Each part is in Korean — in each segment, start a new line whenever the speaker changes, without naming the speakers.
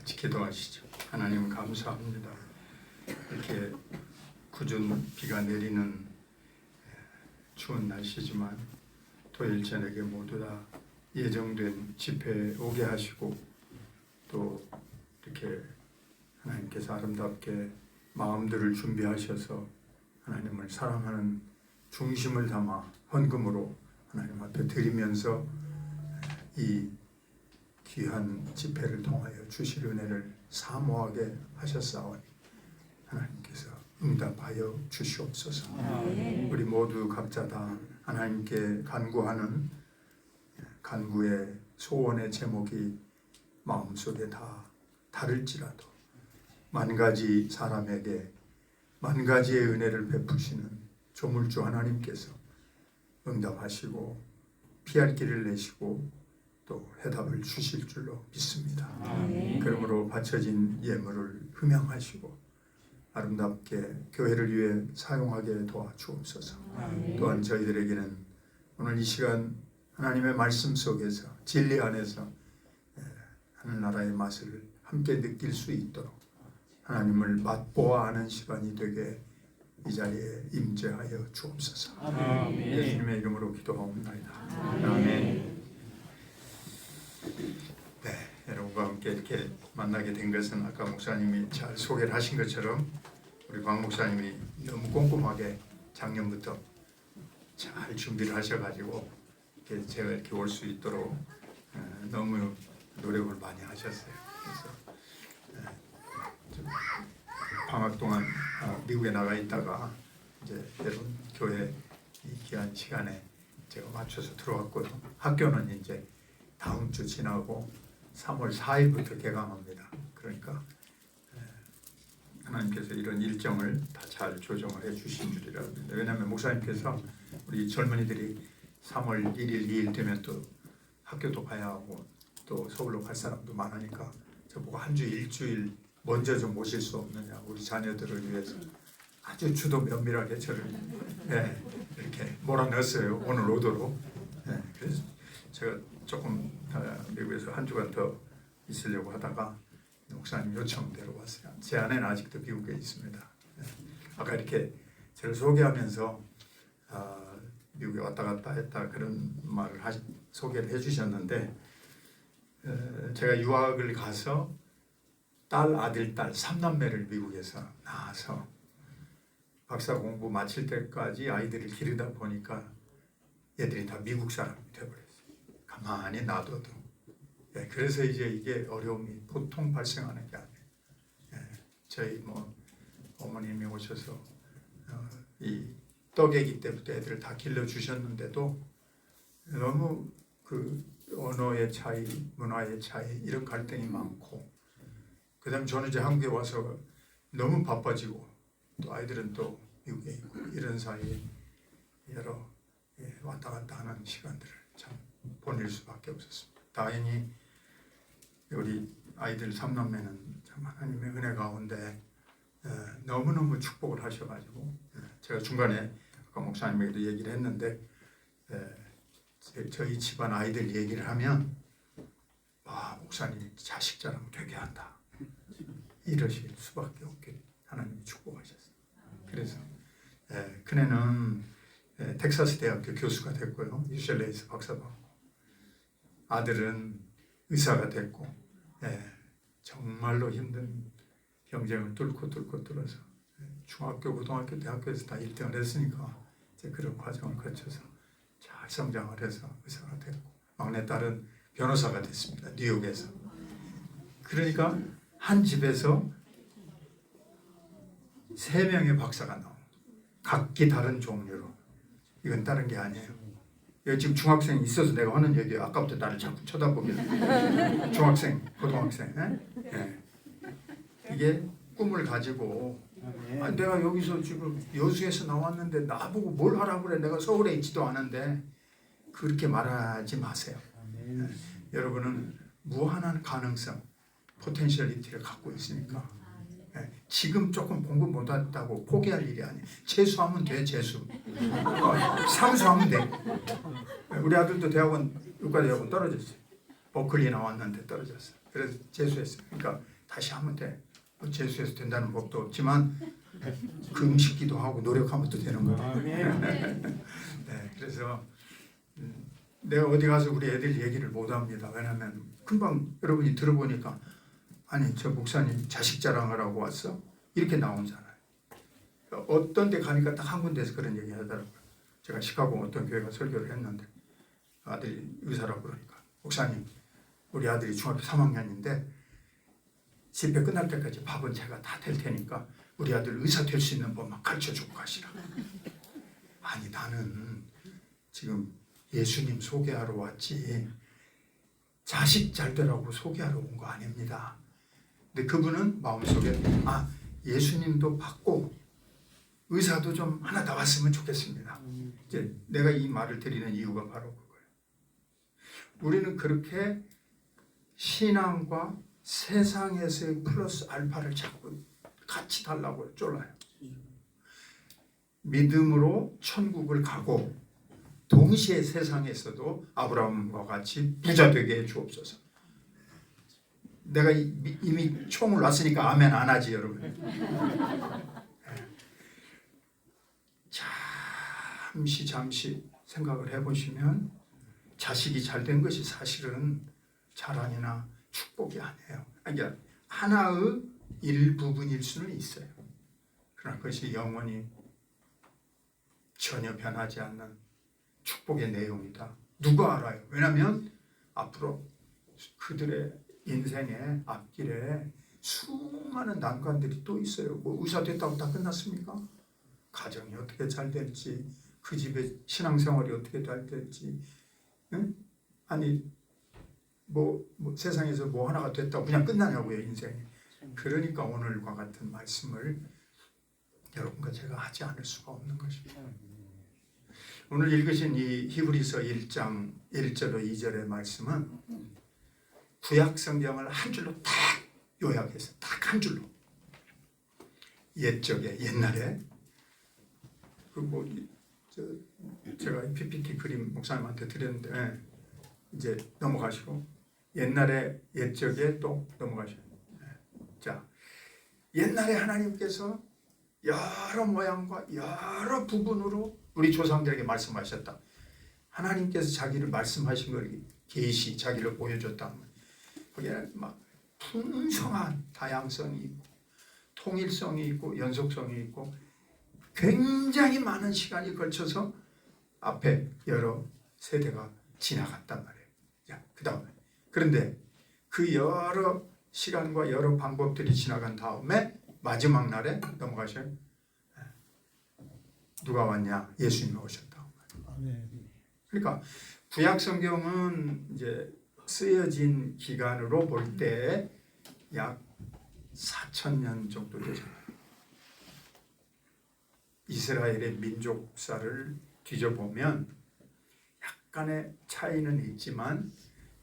같이 기도하시죠. 하나님 감사합니다. 이렇게 궂은 비가 내리는 추운 날씨지만 토요일 저녁에 모두 다 예정된 집회에 오게 하시고 또 이렇게 하나님께서 아름답게 마음들을 준비하셔서 하나님을 사랑하는 중심을 담아 헌금으로 하나님 앞에 드리면서 이 귀한 집회를 통하여 주실 은혜를 사모하게 하셨사오니 하나님께서 응답하여 주시옵소서. 우리 모두 각자 다 하나님께 간구하는 간구의 소원의 제목이 마음속에 다 다를지라도 만 가지 사람에게 만 가지의 은혜를 베푸시는 조물주 하나님께서 응답하시고 피할 길을 내시고 또 해답을 주실 줄로 믿습니다. 그러므로 바쳐진 예물을 흠양하시고 아름답게 교회를 위해 사용하게 도와주옵소서. 또한 저희들에게는 오늘 이 시간 하나님의 말씀 속에서 진리 안에서 하늘나라의 맛을 함께 느낄 수 있도록 하나님을 맛보아 아는 시간이 되게 이 자리에 임재하여 주옵소서. 예수님의 이름으로 기도하옵나이다. 아멘. 네, 여러분과 함께 이렇게 만나게 된 것은 아까 목사님이 잘 소개를 하신 것처럼 우리 박 목사님이 너무 꼼꼼하게 작년부터 잘 준비를 하셔가지고 이렇게 제가 이렇게 올 수 있도록 너무 노력을 많이 하셨어요. 그래서 방학 동안 미국에 나가 있다가 이제 여러분 교회 이 귀한 시간에 제가 맞춰서 들어왔고요. 학교는 이제 다음 주 지나고 3월 4일부터 개강합니다. 그러니까 하나님께서 이런 일정을 다 잘 조정을 해 주신 줄이라 합니다. 왜냐하면 목사님께서 우리 젊은이들이 3월 1일, 2일 되면 또 학교도 가야 하고 또 서울로 갈 사람도 많으니까 저보고 한 주 일주일 먼저 좀 모실 수 없느냐, 우리 자녀들을 위해서 아주 주도 면밀하게 저를 이렇게 몰아넣었어요. 오늘 오도록. 그래서 제가 조금 미국에서 한 주간 더 있으려고 하다가 목사님 요청대로 왔어요. 제 아내는 아직도 미국에 있습니다. 아까 이렇게 저를 소개하면서 미국에 왔다 갔다 했다 그런 말을 소개를 해주셨는데 제가 유학을 가서 딸, 아들, 딸 3남매를 미국에서 낳아서 박사 공부 마칠 때까지 아이들을 기르다 보니까 얘들이 다 미국 사람이 되어버렸어요. 가만히 놔둬도. 그래서 이제 이게 어려움이 보통 발생하는 게 아니에요. 저희 어머님이 오셔서 이 떡애기 때부터 애들을 다 길러주셨는데도 너무 그 언어의 차이, 문화의 차이 이런 갈등이 많고 그 다음에 저는 이제 한국에 와서 너무 바빠지고 또 아이들은 또 미국에 있고 이런 사이에 여러 왔다 갔다 하는 시간들을 참 보낼 수밖에 없었습니다. 다행히 우리 아이들 3남매는 참 하나님의 은혜 가운데 너무너무 축복을 하셔가지고 제가 중간에 아까 목사님에게도 얘기를 했는데 저희 집안 아이들 얘기를 하면 와 목사님 자식 자랑 되게 한다 이러실 수밖에 없게 하나님이 축복하셨어요. 그래서 큰애는 텍사스 대학교 교수가 됐고요. UCLA에서 박사 받고 아들은 의사가 됐고 정말로 힘든 경쟁을 뚫어서 중학교, 고등학교, 대학교에서 다 1등을 했으니까 이제 그런 과정을 거쳐서 잘 성장을 해서 의사가 됐고 막내딸은 변호사가 됐습니다. 뉴욕에서. 그러니까 한 집에서 3명의 박사가 나옵니다. 각기 다른 종류로. 이건 다른 게 아니에요. 여기 지금 중학생이 있어서 내가 하는 얘기예요. 아까부터 나를 자꾸 쳐다보길래. 중학생, 고등학생. 이게 꿈을 가지고 아니, 내가 여기서 지금 여수에서 나왔는데 나보고 뭘 하라고 그래. 내가 서울에 있지도 않은데 그렇게 말하지 마세요. 여러분은 무한한 가능성, 포텐셜리티를 갖고 있으니까 지금 조금 공부 못했다고 포기할 일이 아니에요. 재수하면 돼. 재수. 삼수하면 돼. 우리 아들도 대학원, 의과대학원 떨어졌어요. 버클리 나왔는데 떨어졌어요. 그래서 재수했어요. 그러니까 다시 하면 돼. 뭐 재수해서 된다는 법도 없지만 금식기도 하고 노력하면 또 되는 거예요. 네, 그래서 내가 어디 가서 우리 애들 얘기를 못 합니다. 왜냐하면 금방 여러분이 들어보니까 아니 저 목사님 자식 자랑하라고 왔어? 이렇게 나오잖아요. 어떤 데 가니까 딱 한 군데에서 그런 얘기 하더라고요. 제가 시카고 어떤 교회가 설교를 했는데 아들이 의사라고 그러니까 목사님 우리 아들이 중학교 3학년인데 집회 끝날 때까지 밥은 제가 다 될 테니까 우리 아들 의사 될 수 있는 법만 가르쳐주고 가시라. 아니 나는 지금 예수님 소개하러 왔지 자식 잘 되라고 소개하러 온 거 아닙니다. 근데 그분은 마음속에 예수님도 받고 의사도 좀 하나 나왔으면 좋겠습니다. 이제 내가 이 말을 드리는 이유가 바로 그거예요. 우리는 그렇게 신앙과 세상에서의 플러스 알파를 자꾸 같이 달라고 쫄라요. 믿음으로 천국을 가고 동시에 세상에서도 아브라함과 같이 부자 되게 해 주옵소서. 내가 이미 총을 놨으니까 아멘 안 하지 여러분. 잠시 생각을 해보시면 자식이 잘 된 것이 사실은 자랑이나 축복이 아니에요. 그러니까 하나의 일부분일 수는 있어요. 그러나 그것이 영원히 전혀 변하지 않는 축복의 내용이다. 누가 알아요? 왜냐하면 앞으로 그들의 인생의 앞길에 수많은 난관들이 또 있어요. 뭐 의사 됐다고 다 끝났습니까? 가정이 어떻게 잘 될지, 그 집의 신앙생활이 어떻게 잘 될지, 응? 아니 뭐 세상에서 뭐 하나가 됐다고 그냥 끝나냐고요 인생이. 그러니까 오늘과 같은 말씀을 여러분과 제가 하지 않을 수가 없는 것입니다. 오늘 읽으신 이 히브리서 1장 1절로 2절의 말씀은 구약 성경을 한 줄로 딱 요약해서 딱 한 줄로 옛날에 그리고 제가 PPT 그림 목사님한테 드렸는데 이제 넘어가시고 옛날에 옛적에 또 넘어가시고 자 옛날에 하나님께서 여러 모양과 여러 부분으로 우리 조상들에게 말씀하셨다. 하나님께서 자기를 말씀하신 걸 계시 자기를 보여줬다. 거기에 막 풍성한 다양성이 있고 통일성이 있고 연속성이 있고 굉장히 많은 시간이 걸쳐서 앞에 여러 세대가 지나갔단 말이에요. 자, 그다음에 그런데 그 여러 시간과 여러 방법들이 지나간 다음에 마지막 날에 넘어가셔요. 누가 왔냐? 예수님이 오셨다. 그러니까 구약 성경은 이제 쓰여진 기간으로 볼 때 약 4,000년 정도 되잖아요. 이스라엘의 민족사를 뒤져보면 약간의 차이는 있지만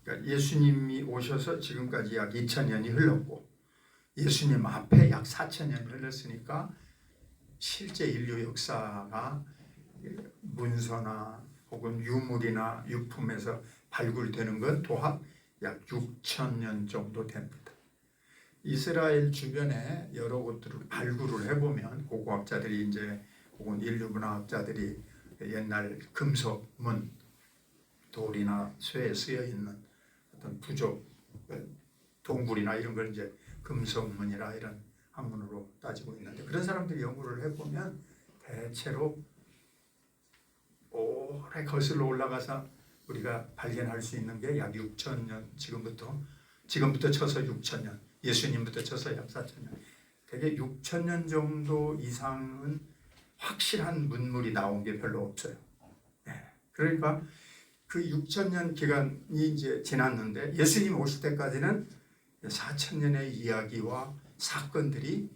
그러니까 예수님이 오셔서 지금까지 약 2,000년이 흘렀고 예수님 앞에 약 4,000년이 흘렀으니까 실제 인류 역사가 문서나 혹은 유물이나 유품에서 발굴되는 건 도합 약 6,000년 정도 됩니다. 이스라엘 주변에 여러 곳들을 발굴을 해보면 고고학자들이 이제 혹은 인류문화학자들이 옛날 금속문, 돌이나 쇠에 쓰여 있는 어떤 부족, 동굴이나 이런 걸 이제 금속문이라 이런 학문으로 따지고 있는데 그런 사람들이 연구를 해보면 대체로 오래 거슬러 올라가서 우리가 발견할 수 있는 게 약 6,000년 지금부터 쳐서 6,000년 예수님부터 쳐서 약 4,000년 대개 6,000년 정도 이상은 확실한 문물이 나온 게 별로 없어요. 네. 그러니까 그 6,000년 기간이 이제 지났는데 예수님 오실 때까지는 4,000년의 이야기와 사건들이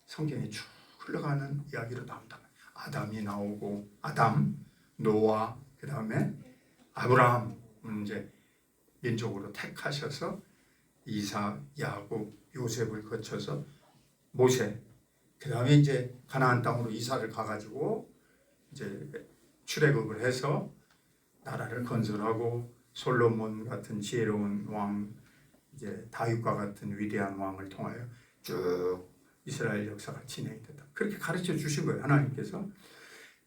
성경에 쭉 흘러가는 이야기로 나온다. 아담이 나오고 아담, 노아, 그 다음에 아브라함은 이제 민족으로 택하셔서 이삭, 야곱, 요셉을 거쳐서 모세, 그 다음에 이제 가나안 땅으로 이사를 가가지고 이제 출애굽을 해서 나라를 건설하고 솔로몬 같은 지혜로운 왕 이제 다윗과 같은 위대한 왕을 통하여 쭉 이스라엘 역사가 진행이 됐다. 그렇게 가르쳐 주신 거예요, 하나님께서.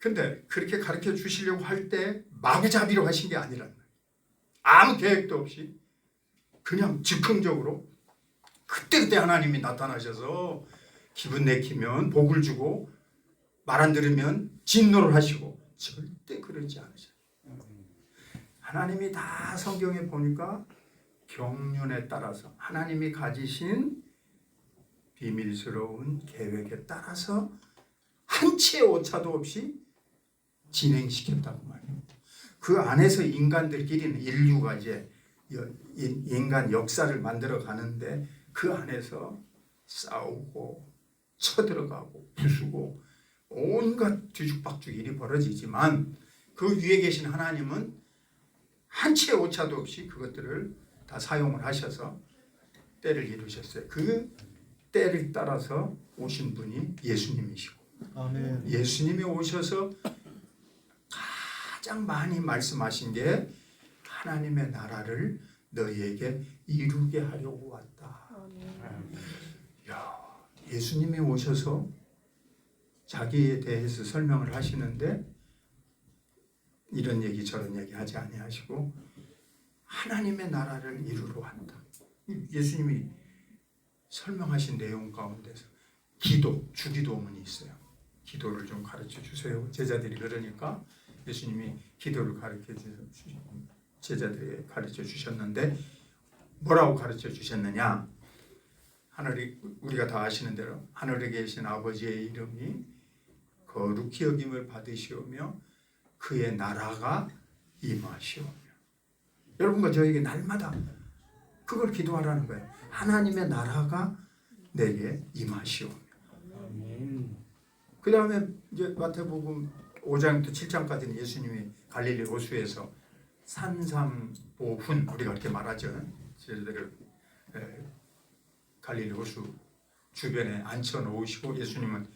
근데 그렇게 가르쳐 주시려고 할 때 마구잡이로 하신 게 아니란 말이에요. 아무 계획도 없이 그냥 즉흥적으로 그때그때 하나님이 나타나셔서 기분 내키면 복을 주고 말 안 들으면 진노를 하시고 절대 그러지 않으셔요. 하나님이 다 성경에 보니까 경륜에 따라서 하나님이 가지신 비밀스러운 계획에 따라서 한 치의 오차도 없이 진행시켰다고 말이에요. 그 안에서 인간들끼리는 인류가 이제 인간 역사를 만들어 가는데 그 안에서 싸우고 쳐들어가고 부수고 온갖 뒤죽박죽 일이 벌어지지만 그 위에 계신 하나님은 한 치의 오차도 없이 그것들을 다 사용을 하셔서 때를 이루셨어요. 그 때를 따라서 오신 분이 예수님이시고
아멘.
예수님이 오셔서 가장 많이 말씀하신 게 하나님의 나라를 너희에게 이루게 하려고 왔다. 야, 예수님이 오셔서 자기에 대해서 설명을 하시는데 이런 얘기 저런 얘기 하지 아니하시고 하나님의 나라를 이루러 왔다. 예수님이 설명하신 내용 가운데서 기도, 주기도문이 있어요. 기도를 좀 가르쳐 주세요. 제자들이 그러니까 예수님이 기도를 가르쳐 주시고 제자들에게 가르쳐 주셨는데 뭐라고 가르쳐 주셨느냐? 하늘이 우리가 다 아시는 대로 하늘에 계신 아버지의 이름이 거룩히 여김을 받으시오며 그의 나라가 임하시오며. 여러분과 저에게 날마다 그걸 기도하라는 거예요. 하나님의 나라가 내게 임하시오며. 그 다음에 이제 마태복음 5장부터 7장까지는 예수님이 갈릴리 호수에서 산삼보훈 우리가 그렇게 말하죠. 제자들을 갈릴리 호수 주변에 앉혀 놓으시고 예수님은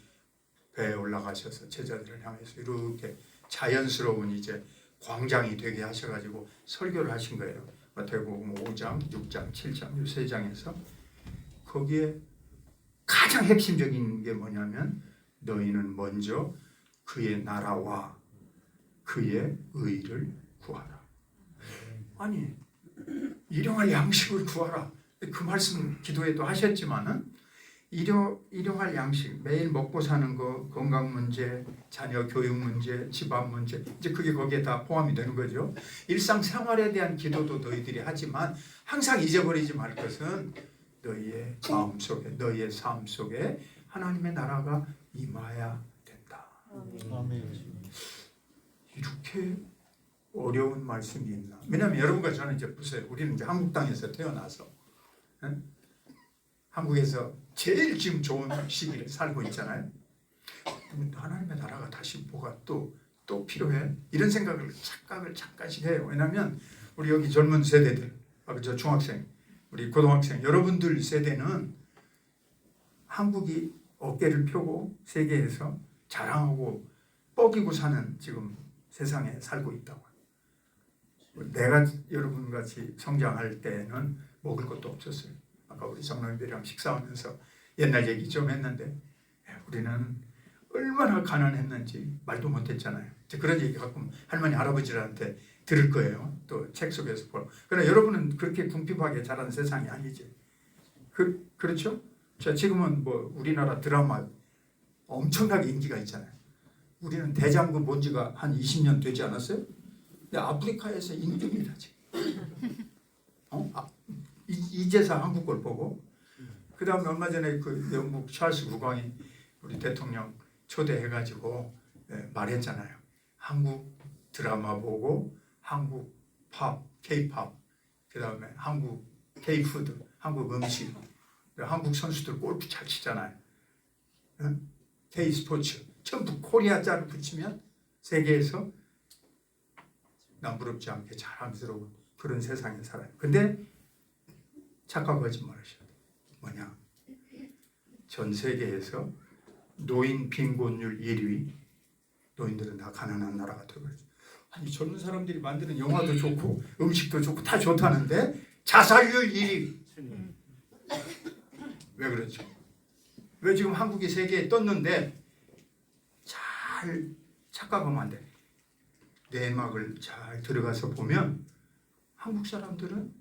배에 올라가셔서 제자들을 향해서 이렇게 자연스러운 이제 광장이 되게 하셔가지고 설교를 하신 거예요. 마태복음 5장, 6장, 7장 이 세 장에서 거기에 가장 핵심적인 게 뭐냐면 너희는 먼저 그의 나라와 그의 의를 구하라. 아니 일용할 양식을 구하라. 그 말씀 기도에도 하셨지만은 일용할 양식, 매일 먹고 사는 거, 건강 문제, 자녀 교육 문제, 집안 문제, 이제 그게 거기에 다 포함이 되는 거죠. 일상생활에 대한 기도도 너희들이 하지만 항상 잊어버리지 말 것은 너희의 마음 속에, 너희의 삶 속에 하나님의 나라가 임해야 된다.
아멘.
이렇게 어려운 말씀이 있나? 왜냐하면 여러분과 저는 이제 보세요. 우리는 이제 한국 땅에서 태어나서 한국에서 제일 지금 좋은 시기를 살고 있잖아요. 하나님의 나라가 다시 뭐가 또 필요해? 이런 착각을 잠깐씩 해요. 왜냐하면 우리 여기 젊은 세대들, 저 중학생, 우리 고등학생, 여러분들 세대는 한국이 어깨를 펴고 세계에서 자랑하고 뻐기고 사는 지금 세상에 살고 있다고. 내가 여러분같이 성장할 때는 먹을 것도 없었어요. 아까 우리 장로님들이랑 식사하면서 옛날 얘기 좀 했는데 우리는 얼마나 가난했는지 말도 못했잖아요. 그런 얘기 가끔 할머니 할아버지들한테 들을 거예요. 또 책 속에서 보고. 그러나 여러분은 그렇게 궁핍하게 자란 세상이 아니지. 그렇죠? 자, 지금은 뭐 우리나라 드라마 엄청나게 인기가 있잖아요. 우리는 대장금 본 지가 한 20년 되지 않았어요? 근데 아프리카에서 인기입니다 지금. 이제서 한국 걸 보고 그 다음에 얼마 전에 그 영국 찰스 국왕이 우리 대통령 초대해가지고 말했잖아요. 한국 드라마 보고 한국 팝, K-팝, 그 다음에 한국 K-푸드, 한국 음식, 한국 선수들 골프 잘 치잖아요. K-스포츠 전부 코리아자를 붙이면 세계에서 남부럽지 않게 자랑스러운 그런 세상에 살아요. 근데 착각하지 말으셔야 돼요. 뭐냐? 전 세계에서 노인 빈곤율 1위, 노인들은 다 가난한 나라가 되어버렸죠. 아니 젊은 사람들이 만드는 영화도 좋고 음식도 좋고 다 좋다는데 자살률 1위. 왜 그렇죠? 왜 지금 한국이 세계에 떴는데 잘 착각하면 안 돼. 내막을 잘 들어가서 보면 한국 사람들은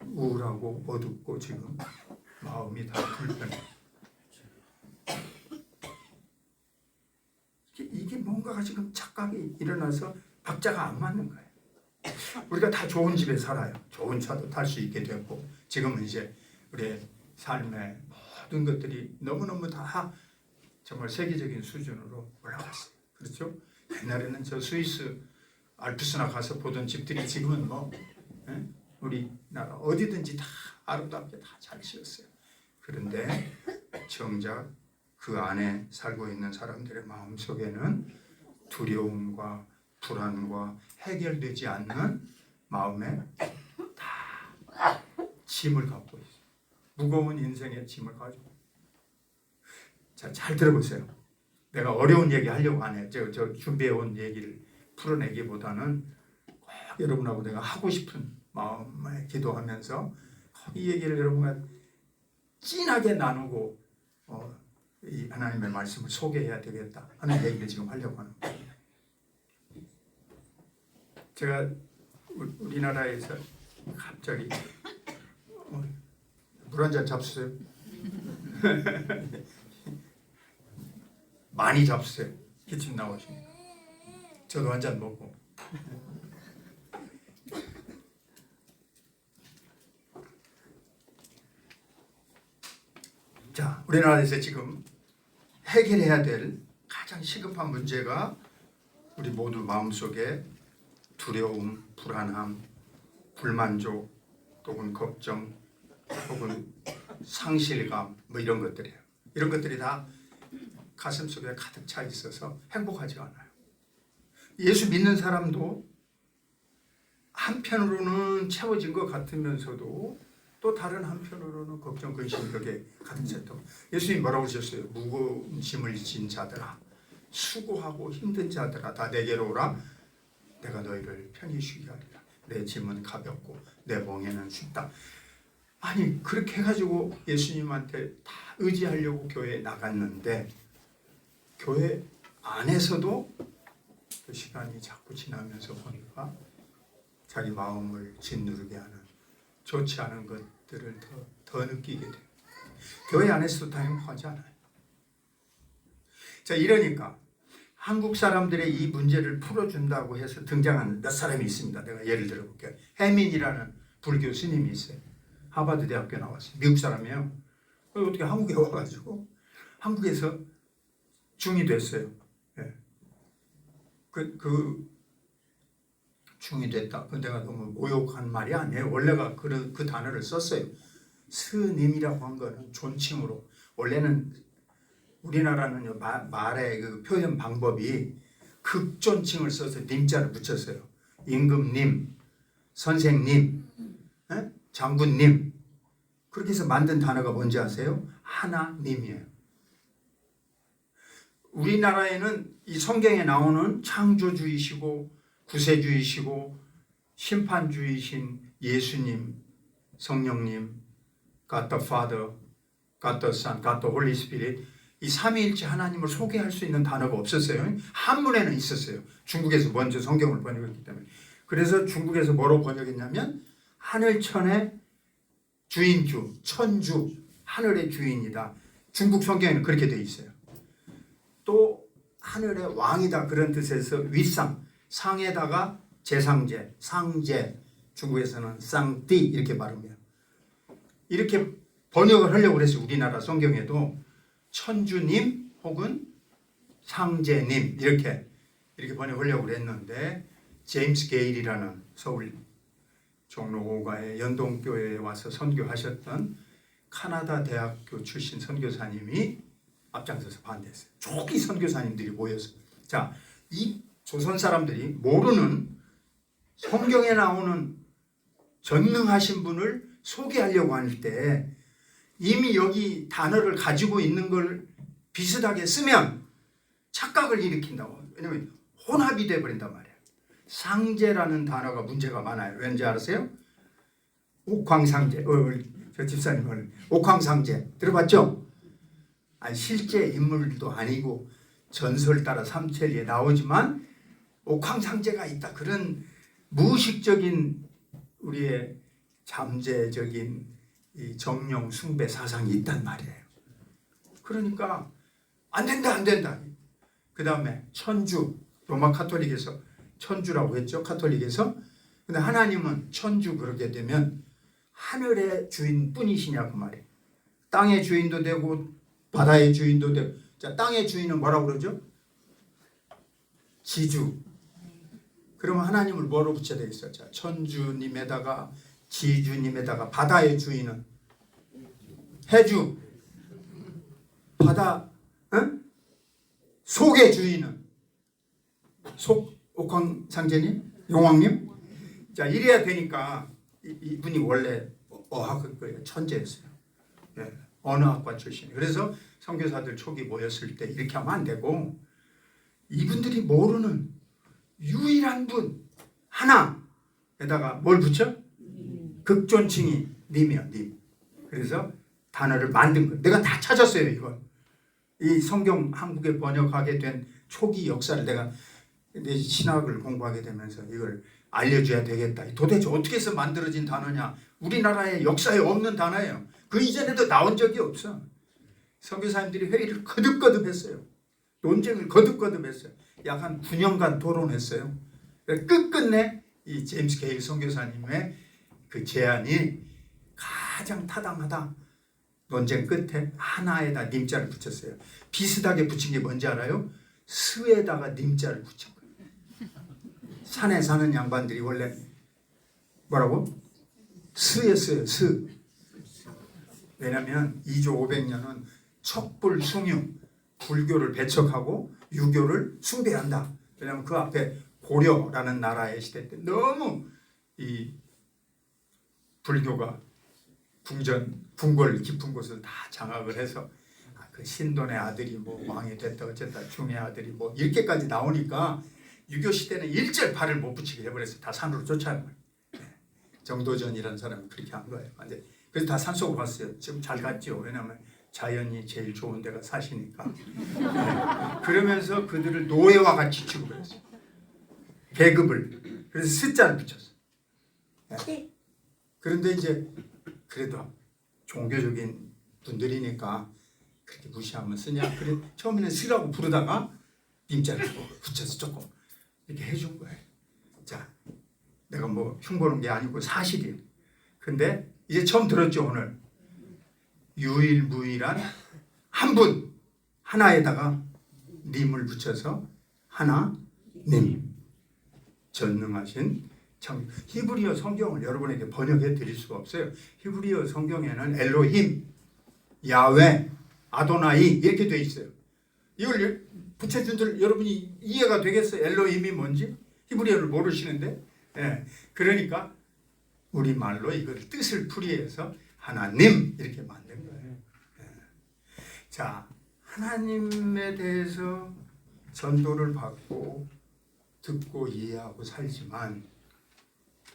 우울하고 어둡고 지금 마음이 다 불편해. 이게 뭔가가 지금 착각이 일어나서 박자가 안 맞는 거예요. 우리가 다 좋은 집에 살아요. 좋은 차도 탈 수 있게 됐고 지금은 이제 우리의 삶의 모든 것들이 너무너무 다 정말 세계적인 수준으로 올라갔어요. 그렇죠? 옛날에는 저 스위스 알프스나 가서 보던 집들이 지금은 뭐 우리나라 어디든지 다 아름답게 다 잘 지었어요. 그런데 정작 그 안에 살고 있는 사람들의 마음속에는 두려움과 불안과 해결되지 않는 마음에 다 짐을 갖고 있어요. 무거운 인생의 짐을 가지고. 자, 잘 들어보세요. 내가 어려운 얘기 하려고 안 해. 저 준비해온 얘기를 풀어내기보다는 꼭 여러분하고 내가 하고 싶은 마음에 기도하면서 이 얘기를 여러분과 진하게 나누고 이 하나님의 말씀을 소개해야 되겠다 하는 얘기를 지금 하려고 하는 거예요. 제가 우리나라에서 갑자기 물 한 잔 잡수세요. 많이 잡수세요. 기침 나오시면 저도 한 잔 먹고. 자, 우리나라에서 지금 해결해야 될 가장 시급한 문제가 우리 모두 마음속에 두려움, 불안함, 불만족, 혹은 걱정, 혹은 상실감 뭐 이런 것들이에요. 이런 것들이 다 가슴속에 가득 차 있어서 행복하지 않아요. 예수 믿는 사람도 한편으로는 채워진 것 같으면서도 또 다른 한편으로는 걱정, 근심 벽에 가득 찼다고. 예수님 뭐라고 하셨어요? 무거운 짐을 진 자들아, 수고하고 힘든 자들아, 다 내게로 오라. 내가 너희를 편히 쉬게 하리라. 내 짐은 가볍고 내 멍에는 쉽다. 아니 그렇게 해가지고 예수님한테 다 의지하려고 교회에 나갔는데 교회 안에서도 그 시간이 자꾸 지나면서 보니까 자기 마음을 짓누르게 하는 좋지 않은 것들을 더 느끼게 돼요. 교회 안에서도 다 행복하지 않아요. 자, 이러니까 한국 사람들의 이 문제를 풀어준다고 해서 등장하는 몇 사람이 있습니다. 내가 예를 들어볼게요. 해민이라는 불교 스님이 있어요. 하버드 대학교 나왔어요. 미국 사람이에요. 어떻게 한국에 와가지고 한국에서 중이 됐어요. 예. 중이 됐다. 그 내가 너무 모욕한 말이 아니에요. 원래가 그 단어를 썼어요. 스님이라고 한 거는 존칭으로. 원래는 우리나라는 말의 그 표현 방법이 극존칭을 써서 님자를 붙였어요. 임금님, 선생님, 장군님. 그렇게 해서 만든 단어가 뭔지 아세요? 하나님이에요. 우리나라에는 이 성경에 나오는 창조주이시고 구세주이시고 심판주이신 예수님, 성령님, God the Father, God the Son, God the Holy Spirit, 이 삼위일체 하나님을 소개할 수 있는 단어가 없었어요. 한문에는 있었어요. 중국에서 먼저 성경을 번역했기 때문에. 그래서 중국에서 뭐로 번역했냐면 하늘천의 주인주, 천주, 하늘의 주인이다. 중국 성경에는 그렇게 되어 있어요. 또 하늘의 왕이다 그런 뜻에서 윗상, 상에다가 제상제, 상제, 중국에서는 쌍띠 이렇게 발음해요. 이렇게 번역을 하려고 그래서 우리나라 성경에도 천주님 혹은 상제님 이렇게 번역하려고 그랬는데 제임스 게일이라는 서울 종로 5가의 연동교회에 와서 선교하셨던 카나다 대학교 출신 선교사님이 앞장서서 반대했어요. 초기 선교사님들이 모여서. 자, 이 조선 사람들이 모르는 성경에 나오는 전능하신 분을 소개하려고 할 때 이미 여기 단어를 가지고 있는 걸 비슷하게 쓰면 착각을 일으킨다고. 왜냐하면 혼합이 돼버린단 말이에요. 상제라는 단어가 문제가 많아요. 왠지 아세요? 옥황상제, 저 집사님은 옥황상제 들어봤죠? 아니, 실제 인물도 아니고 전설 따라 삼천리에 나오지만 옥황상제가 있다. 그런 무의식적인 우리의 잠재적인 이 정령 숭배 사상이 있단 말이에요. 그러니까 안 된다, 안 된다. 그 다음에 천주, 로마 카톨릭에서 천주라고 했죠. 카톨릭에서. 근데 하나님은 천주 그러게 되면 하늘의 주인뿐이시냐 그 말이에요. 땅의 주인도 되고 바다의 주인도 되고. 자, 땅의 주인은 뭐라고 그러죠? 지주. 그러면 하나님을 뭐로 붙여야 되겠어요? 자, 천주님에다가 지주님에다가 바다의 주인은 해주. 바다 속의 주인은 옥황상제님, 용왕님. 자, 이래야 되니까 이분이 원래 어학을 거예요. 천재였어요. 예, 언어학과 출신. 그래서 선교사들 초기 모였을 때 이렇게 하면 안 되고 이분들이 모르는 유일한 분 하나에다가 뭘 붙여? 극존칭이 님이야, 님. 그래서 단어를 만든 거예요. 내가 다 찾았어요, 이걸. 이 성경 한국에 번역하게 된 초기 역사를 내가 내 신학을 공부하게 되면서 이걸 알려줘야 되겠다. 도대체 어떻게 해서 만들어진 단어냐? 우리나라의 역사에 없는 단어예요. 그 이전에도 나온 적이 없어. 선교사님들이 회의를 거듭거듭 했어요. 논쟁을 거듭거듭 했어요. 약 한 9년간 토론했어요. 끝끝내 이 제임스 게일 선교사님의 그 제안이 가장 타당하다. 논쟁 끝에 하나에다 님자를 붙였어요. 비슷하게 붙인 게 뭔지 알아요? 스에다가 님자를 붙인 거예요. 산에 사는 양반들이 원래 뭐라고? 스였어요. 스. 왜냐하면 2조 500년은 척불 숭유, 불교를 배척하고 유교를 숭배한다. 왜냐하면 그 앞에 고려라는 나라의 시대 때 너무 이 불교가 궁궐 깊은 곳을 다 장악을 해서 그 신돈의 아들이 뭐 왕이 됐다 어쨌다 중의 아들이 뭐 이렇게까지 나오니까 유교 시대는 일절 발을 못 붙이게 해버려서 다 산으로 쫓아간 거예요. 정도전이라는 사람이 그렇게 한 거예요. 그래서 다 산속으로 갔어요. 지금 잘 갔죠. 왜냐하면 자연이 제일 좋은 데가 사시니까. 그러면서 그들을 노예와 같이 취급했어요. 계급을. 그래서 숫자를 붙였어요. 그런데 이제 그래도 종교적인 분들이니까 그렇게 무시하면 쓰냐. 그래 처음에는 쓰라고 부르다가 님자를 붙여서 조금 이렇게 해준 거예요. 자, 내가 뭐 흉보는 게 아니고 사실이에요. 근데 이제 처음 들었죠 오늘. 유일무이한 한 분 하나에다가 님을 붙여서 하나님. 전능하신 참 히브리어 성경을 여러분에게 번역해 드릴 수가 없어요. 히브리어 성경에는 엘로힘, 야훼, 아도나이 이렇게 돼 있어요. 이걸 붙여준 여러분이 이해가 되겠어요? 엘로힘이 뭔지? 히브리어를 모르시는데. 예. 그러니까 우리말로 이걸 뜻을 풀이해서 하나님 이렇게 만든 거예요. 예. 자, 하나님에 대해서 전도를 받고 듣고 이해하고 살지만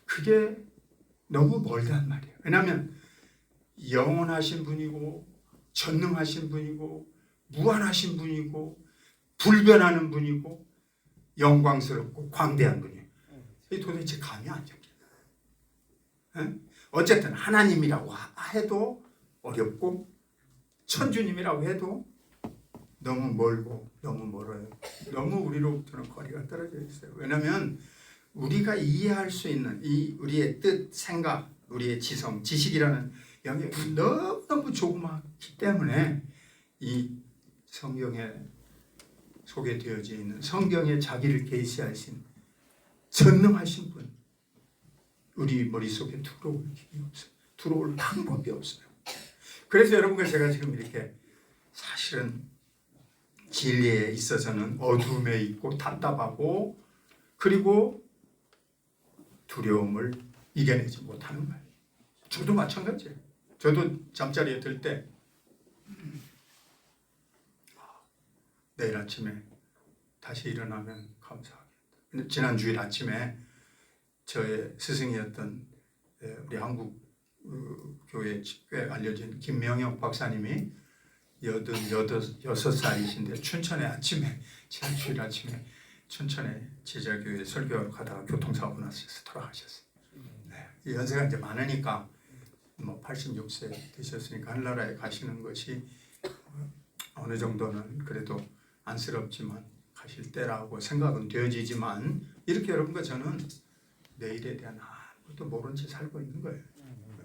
그게 너무 멀단 말이에요. 왜냐하면 영원하신 분이고 전능하신 분이고 무한하신 분이고 불변하는 분이고 영광스럽고 광대한 분이에요. 도대체 감이 안 잡혀요. 어쨌든 하나님이라고 해도 어렵고 천주님이라고 해도 너무 멀고 너무 멀어요. 너무 우리로부터는 거리가 떨어져 있어요. 왜냐하면 우리가 이해할 수 있는 이 우리의 뜻, 생각, 우리의 지성, 지식이라는 영역이 너무 조그맣기 때문에 이 성경에 소개되어져 있는 성경에 자기를 계시하신 전능하신 분 우리 머릿속에 들어올 길이 없어요. 들어올 방법이 없어요. 그래서 여러분과 제가 지금 이렇게 사실은 진리에 있어서는 어둠에 있고 답답하고 그리고 두려움을 이겨내지 못하는 거예요. 저도 마찬가지예요. 저도 잠자리에 들 때 내일 아침에 다시 일어나면 감사하겠다. 지난 주일 아침에 저의 스승이었던 우리 한국 교회 꽤 알려진 김명혁 박사님이 86살이신데 춘천에 아침에 지난 주일 아침에 춘천에 제자교회 설교하러 가다가 교통사고 나셔서 돌아가셨어요. 네. 연세가 이제 많으니까 뭐 86세 되셨으니까 하늘나라에 가시는 것이 어느 정도는 그래도 안쓰럽지만 가실 때라고 생각은 되어지지만 이렇게 여러분과 저는 내일에 대한 아무것도 모른 채 살고 있는 거예요.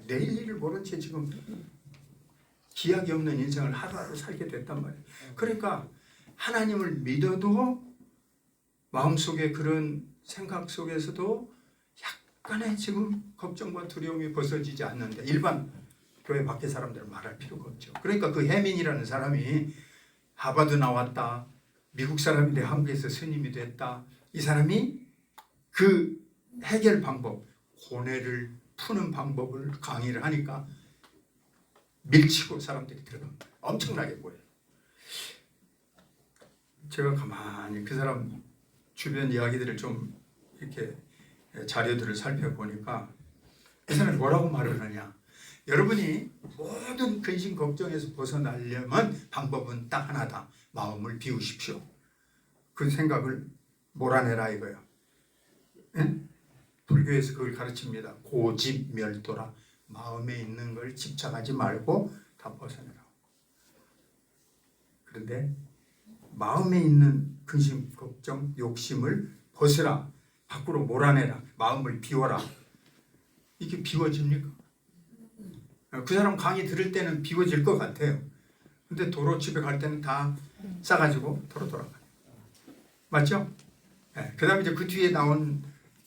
내일 일을 모른 채 지금 기약이 없는 인생을 하루하루 살게 됐단 말이에요. 그러니까 하나님을 믿어도 마음속에 그런 생각 속에서도 약간의 지금 걱정과 두려움이 벗어지지 않는데 일반 교회 밖의 사람들은 말할 필요가 없죠. 그러니까 그 해민이라는 사람이 하버드 나왔다. 미국 사람인데 한국에서 스님이 됐다. 이 사람이 그 해결 방법, 고뇌를 푸는 방법을 강의를 하니까 밀치고 사람들이 들어갑니다. 엄청나게 보여요. 제가 가만히 그 사람 주변 이야기들을 좀 이렇게 자료들을 살펴보니까 이 사람이 뭐라고 말을 하냐. 여러분이 모든 근심 걱정에서 벗어나려면 방법은 딱 하나다. 마음을 비우십시오. 그 생각을 몰아내라 이거예요. 응? 불교에서 그걸 가르칩니다. 고집멸도라. 마음에 있는 걸 집착하지 말고 다 벗어내라고. 그런데 마음에 있는 근심, 걱정, 욕심을 벗으라. 밖으로 몰아내라. 마음을 비워라. 이게 비워집니까? 그 사람 강의 들을 때는 비워질 것 같아요. 근데 도로 집에 갈 때는 다 싸가지고 도로 돌아가요. 맞죠? 네. 그 다음에 이제 그 뒤에 나온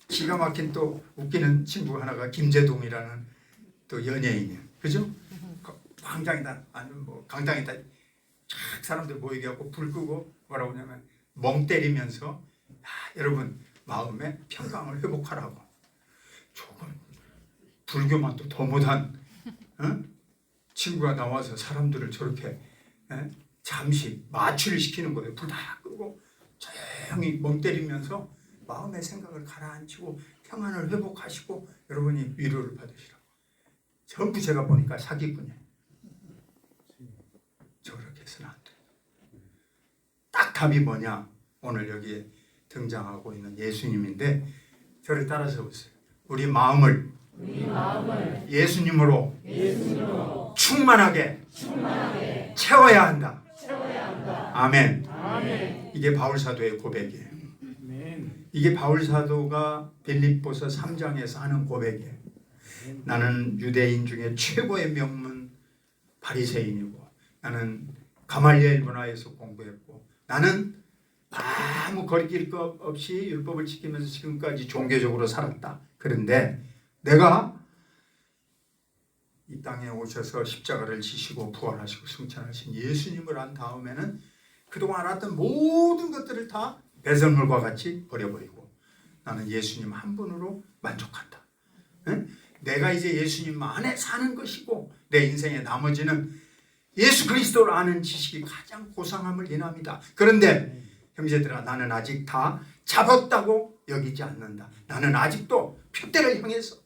기가 막힌 또 웃기는 친구 하나가 김재동이라는 또 연예인이에요. 그죠? 광장에다 아니면 뭐 강당에다 쫙 사람들 모이게 하고 불 끄고 뭐라고 하냐면 멍 때리면서 여러분 마음의 평강을 회복하라고. 조금 불교만 또 더 못한 친구가 나와서 사람들을 저렇게 잠시 마취를 시키는 거예요. 불 다 끄고 조용히 멍 때리면서 마음의 생각을 가라앉히고 평안을 회복하시고 여러분이 위로를 받으시라고. 전부 제가 보니까 사기꾼이에요. 저렇게 해서는 안 돼요. 딱 답이 뭐냐? 오늘 여기에 등장하고 있는 예수님인데 저를 따라서 보세요. 우리 마음을 예수님으로 충만하게 채워야 한다. 아멘. 이게 바울 사도의 고백이에요. 이게 바울 사도가 빌립보서 3장에서 하는 고백이에요. 나는 유대인 중에 최고의 명문 바리새인이고 나는 가말리엘 문화에서 공부했고 나는 아무 거리낄 것 없이 율법을 지키면서 지금까지 종교적으로 살았다. 그런데 내가 이 땅에 오셔서 십자가를 지시고 부활하시고 승천하신 예수님을 안 다음에는 그동안 알았던 모든 것들을 다 배설물과 같이 버려버리고 나는 예수님 한 분으로 만족한다. 응? 내가 이제 예수님 안에 사는 것이고 내 인생의 나머지는 예수 그리스도를 아는 지식이 가장 고상함을 인합니다. 그런데 형제들아 나는 아직 다 잡았다고 여기지 않는다. 나는 아직도 표대를 향해서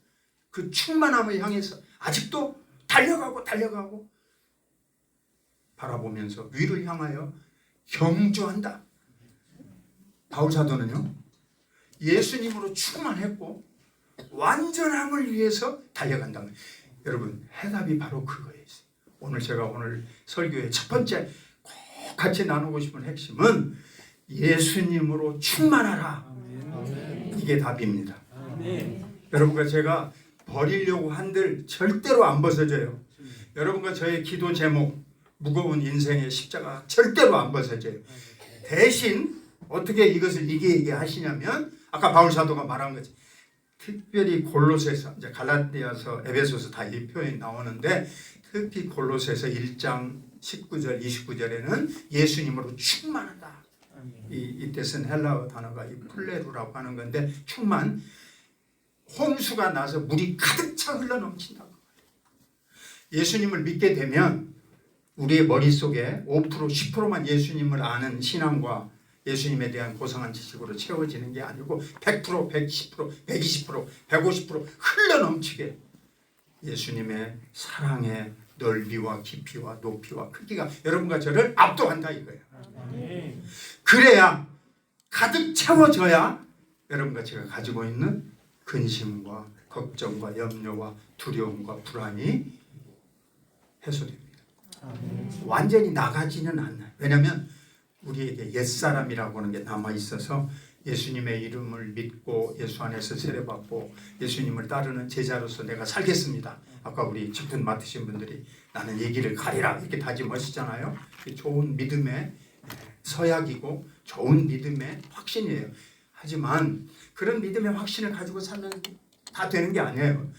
그 충만함을 향해서 아직도 달려가고 바라보면서 위를 향하여 경주한다. 바울 사도는요 예수님으로 충만했고 완전함을 위해서 달려간다. 여러분 해답이 바로 그거예요. 오늘 제가 오늘 설교의 첫 번째 꼭 같이 나누고 싶은 핵심은 예수님으로 충만하라. 이게 답입니다. 여러분과 제가 버리려고 한들 절대로 안 벗어져요. 여러분과 저의 기도 제목 무거운 인생의 십자가 절대로 안 벗어져요. 대신 어떻게 이것을 이기게 하시냐면 아까 바울 사도가 말한 거지. 특별히 골로새서 이제 갈라디아서 에베소서 다 이 표현이 나오는데 특히 골로새서 1장 19절 29절에는 예수님으로 충만하다. 이때 쓴 헬라어 단어가 이 플레루라고 하는 건데 충만 홍수가 나서 물이 가득 차 흘러넘친다고. 예수님을 믿게 되면 우리의 머릿속에 5% 10%만 예수님을 아는 신앙과 예수님에 대한 고상한 지식으로 채워지는 게 아니고 100%, 110%, 120%, 150% 흘러넘치게 예수님의 사랑의 넓이와 깊이와 높이와 크기가 여러분과 저를 압도한다 이거예요. 그래야 가득 채워져야 여러분과 제가 가지고 있는 근심과 걱정과 염려와 두려움과 불안이 해소됩니다. 완전히 나가지는 않아요. 왜냐하면 우리에게 옛사람이라고 하는 게 남아있어서 예수님의 이름을 믿고 예수 안에서 세례받고 예수님을 따르는 제자로서 내가 살겠습니다. 아까 우리 직분 맡으신 분들이 나는 이 길을 가리라 이렇게 다짐하시잖아요. 좋은 믿음의 서약이고 좋은 믿음의 확신이에요. 하지만 그런 믿음의 확신을 가지고 살면 다 되는 게 아니에요.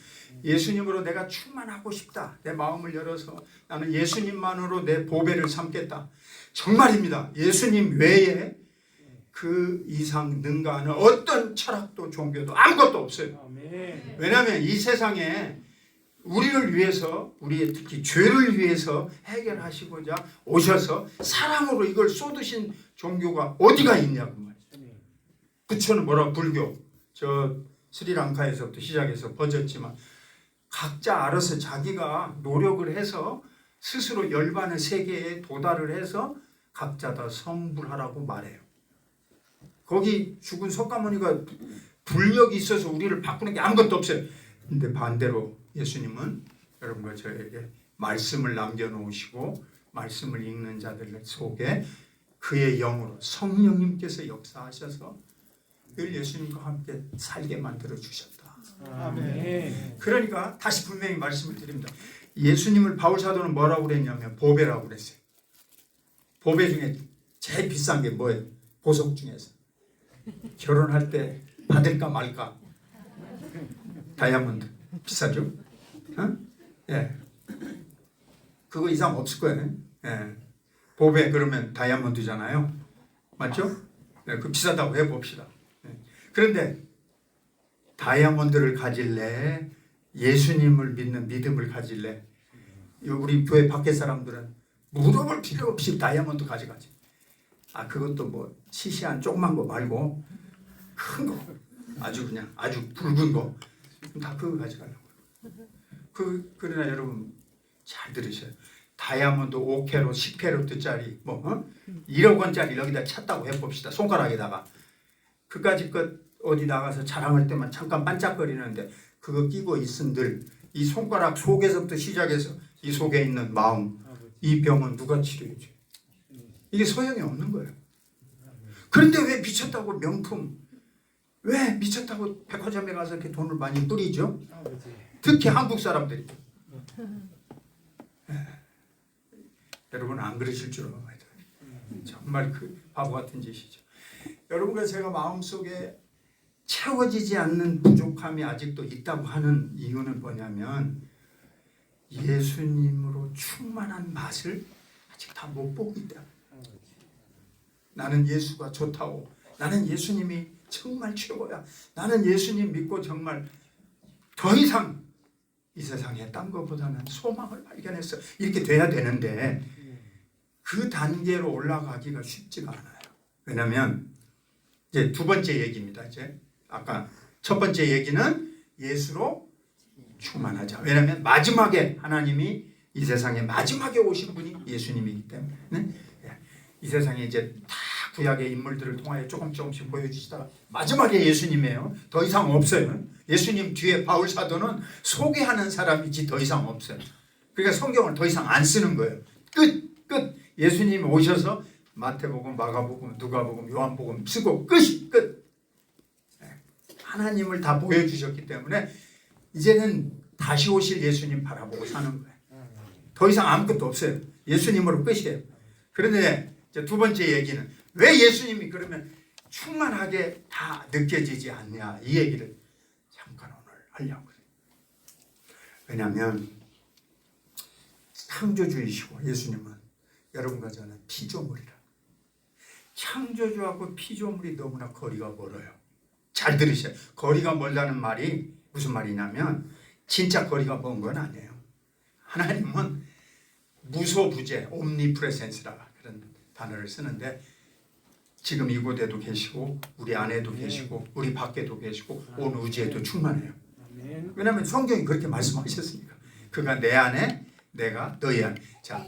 예수님으로 내가 충만하고 싶다. 내 마음을 열어서 나는 예수님만으로 내 보배를 삼겠다. 정말입니다. 예수님 외에 그 이상 능가하는 어떤 철학도 종교도 아무것도 없어요. 왜냐하면 이 세상에 우리를 위해서, 우리의 특히 죄를 위해서 해결하시고자 오셔서 사랑으로 이걸 쏟으신 종교가 어디가 있냐고 말이죠. 부처는 뭐라 불교, 저 스리랑카에서부터 시작해서 퍼졌지만 각자 알아서 자기가 노력을 해서 스스로 열반의 세계에 도달을 해서 각자 다 성불하라고 말해요. 거기 죽은 석가모니가 불력이 있어서 우리를 바꾸는 게 아무것도 없어요. 근데 반대로 예수님은 여러분과 저에게 말씀을 남겨놓으시고 말씀을 읽는 자들 속에 그의 영으로 성령님께서 역사하셔서 늘 예수님과 함께 살게 만들어 주셨다.
아멘.
그러니까 다시 분명히 말씀을 드립니다. 예수님을 바울사도는 뭐라고 그랬냐면 보배라고 그랬어요. 보배 중에 제일 비싼 게 뭐예요? 보석 중에서 결혼할 때 받을까 말까? 다이아몬드 비싸죠? 어? 예. 그거 이상 없을 거예요. 예. 보배 그러면 다이아몬드잖아요. 맞죠? 예, 그 비싸다고 해봅시다. 예. 그런데 다이아몬드를 가질래? 예수님을 믿는 믿음을 가질래? 우리 교회 밖에 사람들은 물어볼 필요 없이 다이아몬드 가져가지. 아 그것도 뭐 시시한 조그만 거 말고 큰 거, 아주 그냥 아주 붉은 거 다 그거 가져가려고. 그러나 여러분 잘 들으셔요. 다이아몬드 5캐롯, 10캐롯짜리 뭐 1억 원짜리 여기다 찼다고 해봅시다. 손가락에다가 그까짓 것 어디 나가서 자랑할 때만 잠깐 반짝거리는데 그거 끼고 있은들 이 손가락 속에서부터 시작해서 이 속에 있는 마음, 이 병은 누가 치료해줘요? 이게 소용이 없는 거예요. 그런데 왜 미쳤다고 명품, 왜 미쳤다고 백화점에 가서 이렇게 돈을 많이 뿌리죠? 특히 한국 사람들이. 여러분 안 그러실 줄 알아요. 정말 그 바보 같은 짓이죠. 여러분과 제가 마음속에 채워지지 않는 부족함이 아직도 있다고 하는 이유는 뭐냐면 예수님으로 충만한 맛을 아직 다 못 보고 있다. 나는 예수가 좋다고, 나는 예수님이 정말 최고야, 나는 예수님 믿고 정말 더 이상 이 세상에 딴 것보다는 소망을 발견했어, 이렇게 돼야 되는데 그 단계로 올라가기가 쉽지가 않아요. 왜냐하면 이제 두 번째 얘기입니다. 이제 아까 첫 번째 얘기는 예수로 충만하자. 왜냐하면 마지막에 하나님이 이 세상에 마지막에 오신 분이 예수님이기 때문에 이 세상에 이제 다 구약의 인물들을 통하여 조금씩 보여주시다가 마지막에 예수님이에요. 더 이상 없어요. 예수님 뒤에 바울 사도는 소개하는 사람이지 더 이상 없어요. 그러니까 성경을 더 이상 안 쓰는 거예요. 끝. 예수님이 오셔서 마태복음, 마가복음, 누가복음, 요한복음 쓰고 끝. 하나님을 다 보여주셨기 때문에 이제는 다시 오실 예수님 바라보고 사는 거예요. 더 이상 아무것도 없어요. 예수님으로 끝이에요. 그런데 이제 두 번째 얘기는 왜 예수님이 그러면 충만하게 다 느껴지지 않냐, 이 얘기를 잠깐 오늘 하려고 그래요. 왜냐하면 창조주이시고 예수님은 여러분과 저는 피조물이라. 창조주하고 피조물이 너무나 거리가 멀어요. 잘 들으세요. 거리가 멀다는 말이 무슨 말이냐면 진짜 거리가 먼 건 아니에요. 하나님은 무소부재, 옴니프레센스라 그런 단어를 쓰는데 지금 이곳에도 계시고 우리 안에도 계시고 우리 밖에도 계시고 온 우주에도 충만해요. 왜냐하면 성경이 그렇게 말씀하셨으니까. 그가 내 안에, 내가 너희 안에. 자,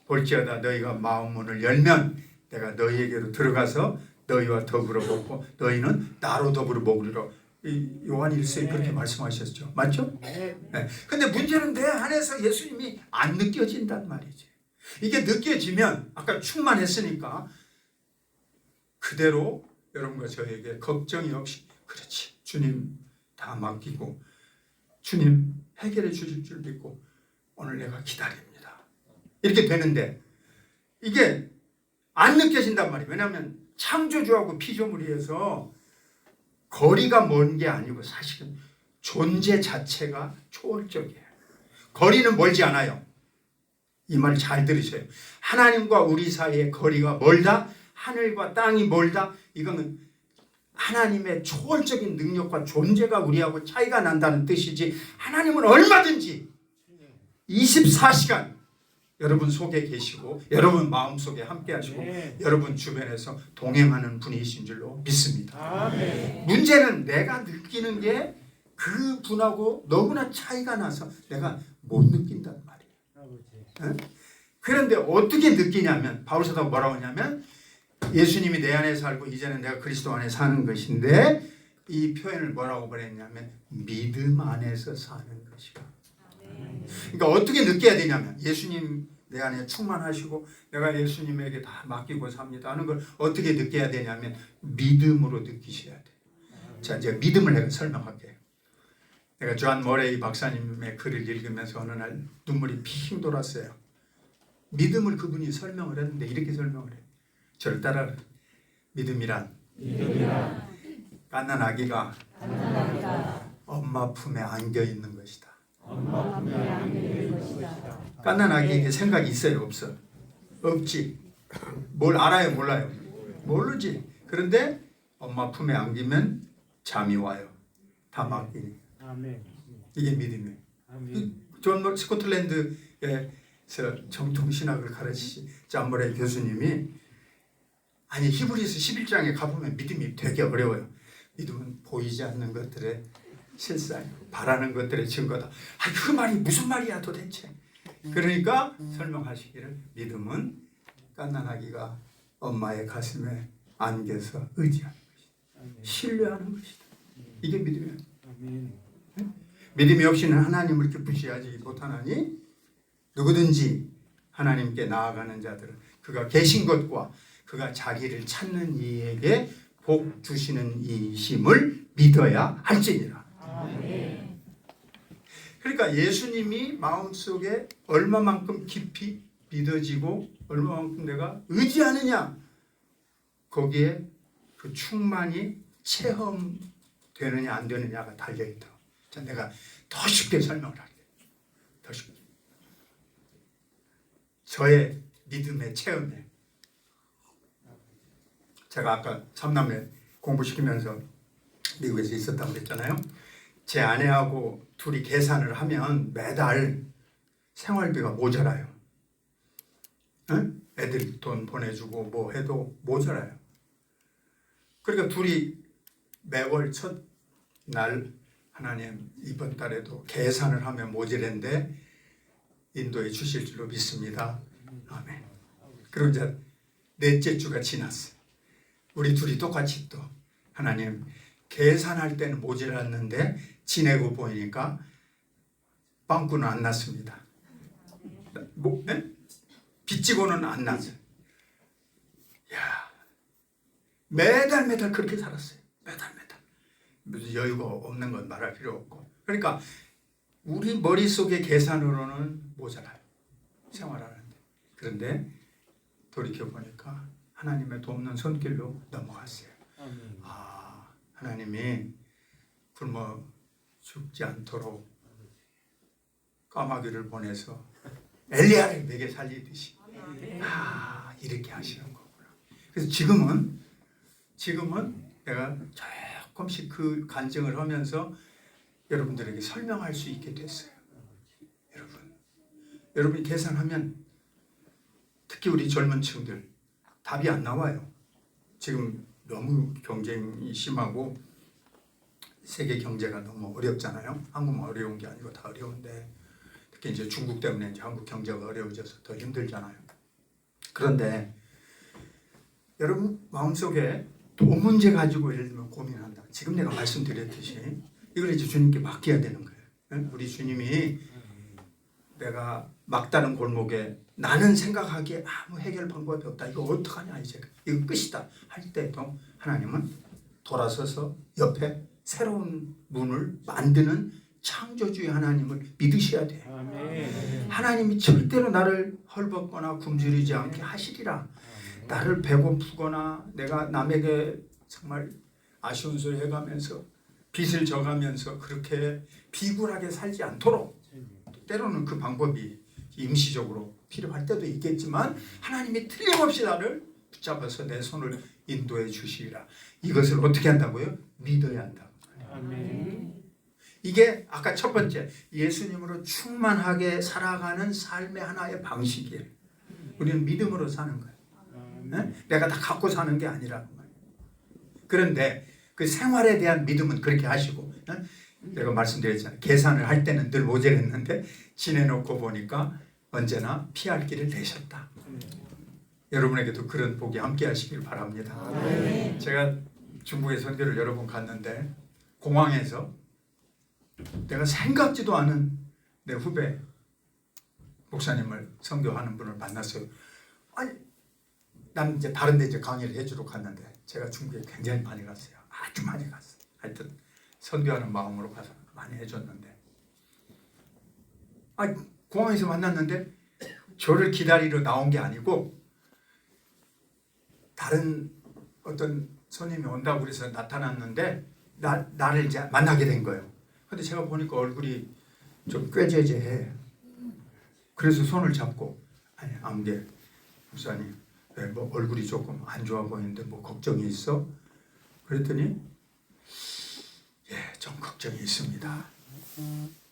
볼지어다 너희가 마음 문을 열면 내가 너희에게로 들어가서 너희와 더불어 먹고 너희는 나로 더불어 먹으리라. 이 요한 1서에 그렇게 말씀하셨죠. 맞죠? 네. 근데 문제는 내 안에서 예수님이 안 느껴진단 말이지. 이게 느껴지면 아까 충만했으니까 그대로 여러분과 저에게 걱정이 없이 그렇지. 주님 다 맡기고 주님 해결해 주실 줄 믿고 오늘 내가 기다립니다. 이렇게 되는데 이게 안 느껴진단 말이에요. 왜냐하면 창조주하고 피조물이어서 거리가 먼 게 아니고 사실은 존재 자체가 초월적이에요. 거리는 멀지 않아요. 이 말 잘 들으세요. 하나님과 우리 사이의 거리가 멀다. 하늘과 땅이 멀다. 이거는 하나님의 초월적인 능력과 존재가 우리하고 차이가 난다는 뜻이지 하나님은 얼마든지 24시간 여러분 속에 계시고 여러분 마음속에 함께 하시고 여러분 주변에서 동행하는 분이신 줄로 믿습니다. 문제는 내가 느끼는 게 그 분하고 너무나 차이가 나서 내가 못 느낀단 말이에요. 그런데 어떻게 느끼냐면 바울 사도가 뭐라고 하냐면 예수님이 내 안에 살고 이제는 내가 그리스도 안에 사는 것인데 이 표현을 뭐라고 그랬냐면 믿음 안에서 사는 것이다. 그러니까 어떻게 느껴야 되냐면 예수님 내 안에 충만하시고 내가 예수님에게 다 맡기고 삽니다 하는 걸 어떻게 느껴야 되냐면 믿음으로 느끼셔야 돼. 자, 이제 믿음을 내가 설명할게요. 내가 존 모레이 박사님의 글을 읽으면서 어느 날 눈물이 핑 돌았어요. 믿음을 그분이 설명을 했는데 이렇게 설명을 해요. 저를 따라 믿음이란 갓난 아기가 엄마 품에 안겨 있는 것이다. 갓난 아기에게 생각이 있어요, 없어? 없지. 뭘 알아요, 몰라요? 모르지. 그런데 엄마 품에 안기면 잠이 와요. 다 맡기니. 이게 믿음이에요. 존 스코틀랜드에서 정통신학을 가르치신 존 모레이 교수님이 아니 히브리서 11장에 가보면 믿음이 되게 어려워요. 믿음은 보이지 않는 것들의 실상이고 바라는 것들의 증거다. 그 말이 무슨 말이야 도대체. 그러니까 설명하시기를 믿음은 갓난아기가 엄마의 가슴에 안겨서 의지하는 것이다. 신뢰하는 것이다. 이게 믿음이에요. 믿음이 없이는 하나님을 기쁘시하지 못하나니 누구든지 하나님께 나아가는 자들은 그가 계신 것과 그가 자기를 찾는 이에게 복 주시는 이심을 믿어야 할지니라. 그러니까 예수님이 마음속에 얼마만큼 깊이 믿어지고 얼마만큼 내가 의지하느냐 거기에 그 충만이 체험되느냐 안 되느냐가 달려있다. 자, 내가 더 쉽게 설명을 할게요. 더 쉽게. 저의 믿음의 체험에 제가 아까 삼남매 공부시키면서 미국에서 있었다고 그랬잖아요. 제 아내하고 둘이 계산을 하면 매달 생활비가 모자라요. 응? 애들 돈 보내주고 뭐 해도 모자라요. 그러니까 둘이 매월 첫날 하나님 이번 달에도 계산을 하면 모자란데 인도해 주실 줄로 믿습니다. 아멘. 그리고 이제 넷째 주가 지났어요. 우리 둘이 똑같이 또 하나님 계산할 때는 모자랐는데 지내고 보니까 빵꾸는 안 났습니다. 뭐, 빚지고는 안 났어요. 야, 매달 그렇게 살았어요. 매달. 무슨 여유가 없는 건 말할 필요 없고. 그러니까 우리 머릿속의 계산으로는 모자라요. 생활하는데. 그런데 돌이켜보니까 하나님의 돕는 손길로 넘어갔어요. 아, 하나님이 굶어 죽지 않도록 까마귀를 보내서 엘리야를 내게 살리듯이 아, 이렇게 하시는 거구나. 그래서 지금은 내가 조금씩 그 간증을 하면서 여러분들에게 설명할 수 있게 됐어요. 여러분이 계산하면 특히 우리 젊은 층들 답이 안 나와요. 지금 너무 경쟁이 심하고 세계 경제가 너무 어렵잖아요. 한국만 어려운 게 아니고 다 어려운데 특히 이제 중국 때문에 이제 한국 경제가 어려워져서 더 힘들잖아요. 그런데 여러분 마음속에 돈 문제 가지고 예를 들면 고민한다. 지금 내가 말씀드렸듯이 이걸 이제 주님께 맡겨야 되는 거예요. 우리 주님이 내가 막다른 골목에 나는 생각하기에 아무 해결 방법이 없다. 이거 어떡하냐 이제 이거 끝이다 할 때도 하나님은 돌아서서 옆에 새로운 문을 만드는 창조주의 하나님을 믿으셔야 돼요.
아멘.
하나님이 절대로 나를 헐벗거나 굶주리지 않게 하시리라. 나를 배고프거나 내가 남에게 정말 아쉬운 소리 해가면서 빚을 져가면서 그렇게 비굴하게 살지 않도록 때로는 그 방법이 임시적으로 필요할 때도 있겠지만 하나님이 틀림없이 나를 붙잡아서 내 손을 인도해 주시리라. 이것을 어떻게 한다고요? 믿어야 한다.
아멘.
이게 아까 첫 번째 예수님으로 충만하게 살아가는 삶의 하나의 방식이에요. 우리는 믿음으로 사는 거예요. 네? 내가 다 갖고 사는 게 아니라는 거예요. 그런데 그 생활에 대한 믿음은 그렇게 하시고 네? 내가 말씀드렸잖아요. 계산을 할 때는 늘 모자랐는데 지내놓고 보니까 언제나 피할 길을 내셨다. 여러분에게도 그런 복이 함께 하시길 바랍니다.
네.
제가 중국에 선교를 여러 번 갔는데 공항에서 내가 생각지도 않은 내 후배 목사님을 선교하는 분을 만났어요. 아니, 난 이제 다른 데 이제 강의를 해주러 갔는데 제가 중국에 굉장히 많이 갔어요. 아주 많이 갔어요. 하여튼 선교하는 마음으로 가서 많이 해줬는데 공항에서 만났는데 저를 기다리러 나온 게 아니고 다른 어떤 손님이 온다고 그래서 나타났는데 나를 이제 만나게 된 거예요. 근데 제가 보니까 얼굴이 좀 꾀죄죄해. 그래서 손을 잡고 아니 안개 목사님 뭐 얼굴이 조금 안 좋아 보이는데 뭐 걱정이 있어? 그랬더니 좀 걱정이 있습니다.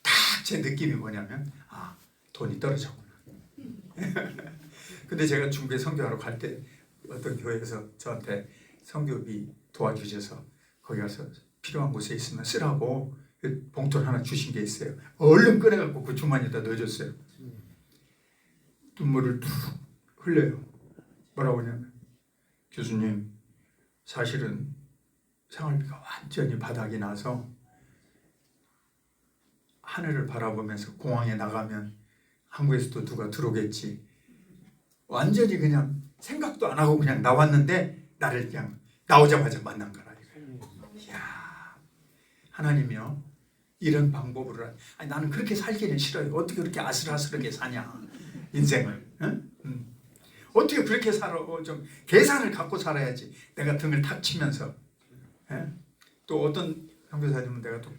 딱 제 느낌이 뭐냐면 돈이 떨어졌구나. 근데 제가 중국에 선교하러 갈 때 어떤 교회에서 저한테 선교비 도와주셔서 거기 가서 필요한 곳에 있으면 쓰라고 봉투를 하나 주신 게 있어요. 얼른 꺼내갖고 그 주머니에다 넣어줬어요. 눈물을 툭 흘려요. 뭐라고 하냐면 교수님 사실은 생활비가 완전히 바닥이 나서 하늘을 바라보면서 공항에 나가면 한국에서도 누가 들어오겠지. 완전히 그냥 생각도 안 하고 그냥 나왔는데 나를 그냥 나오자마자 만난 거라. 이야, 하나님이요 이런 방법으로 아니, 나는 그렇게 살기는 싫어요. 어떻게 그렇게 아슬아슬하게 사냐 인생을. 응? 어떻게 그렇게 살아? 좀 계산을 갖고 살아야지. 내가 등을 탁 치면서. 또 어떤 선교사님은 내가 또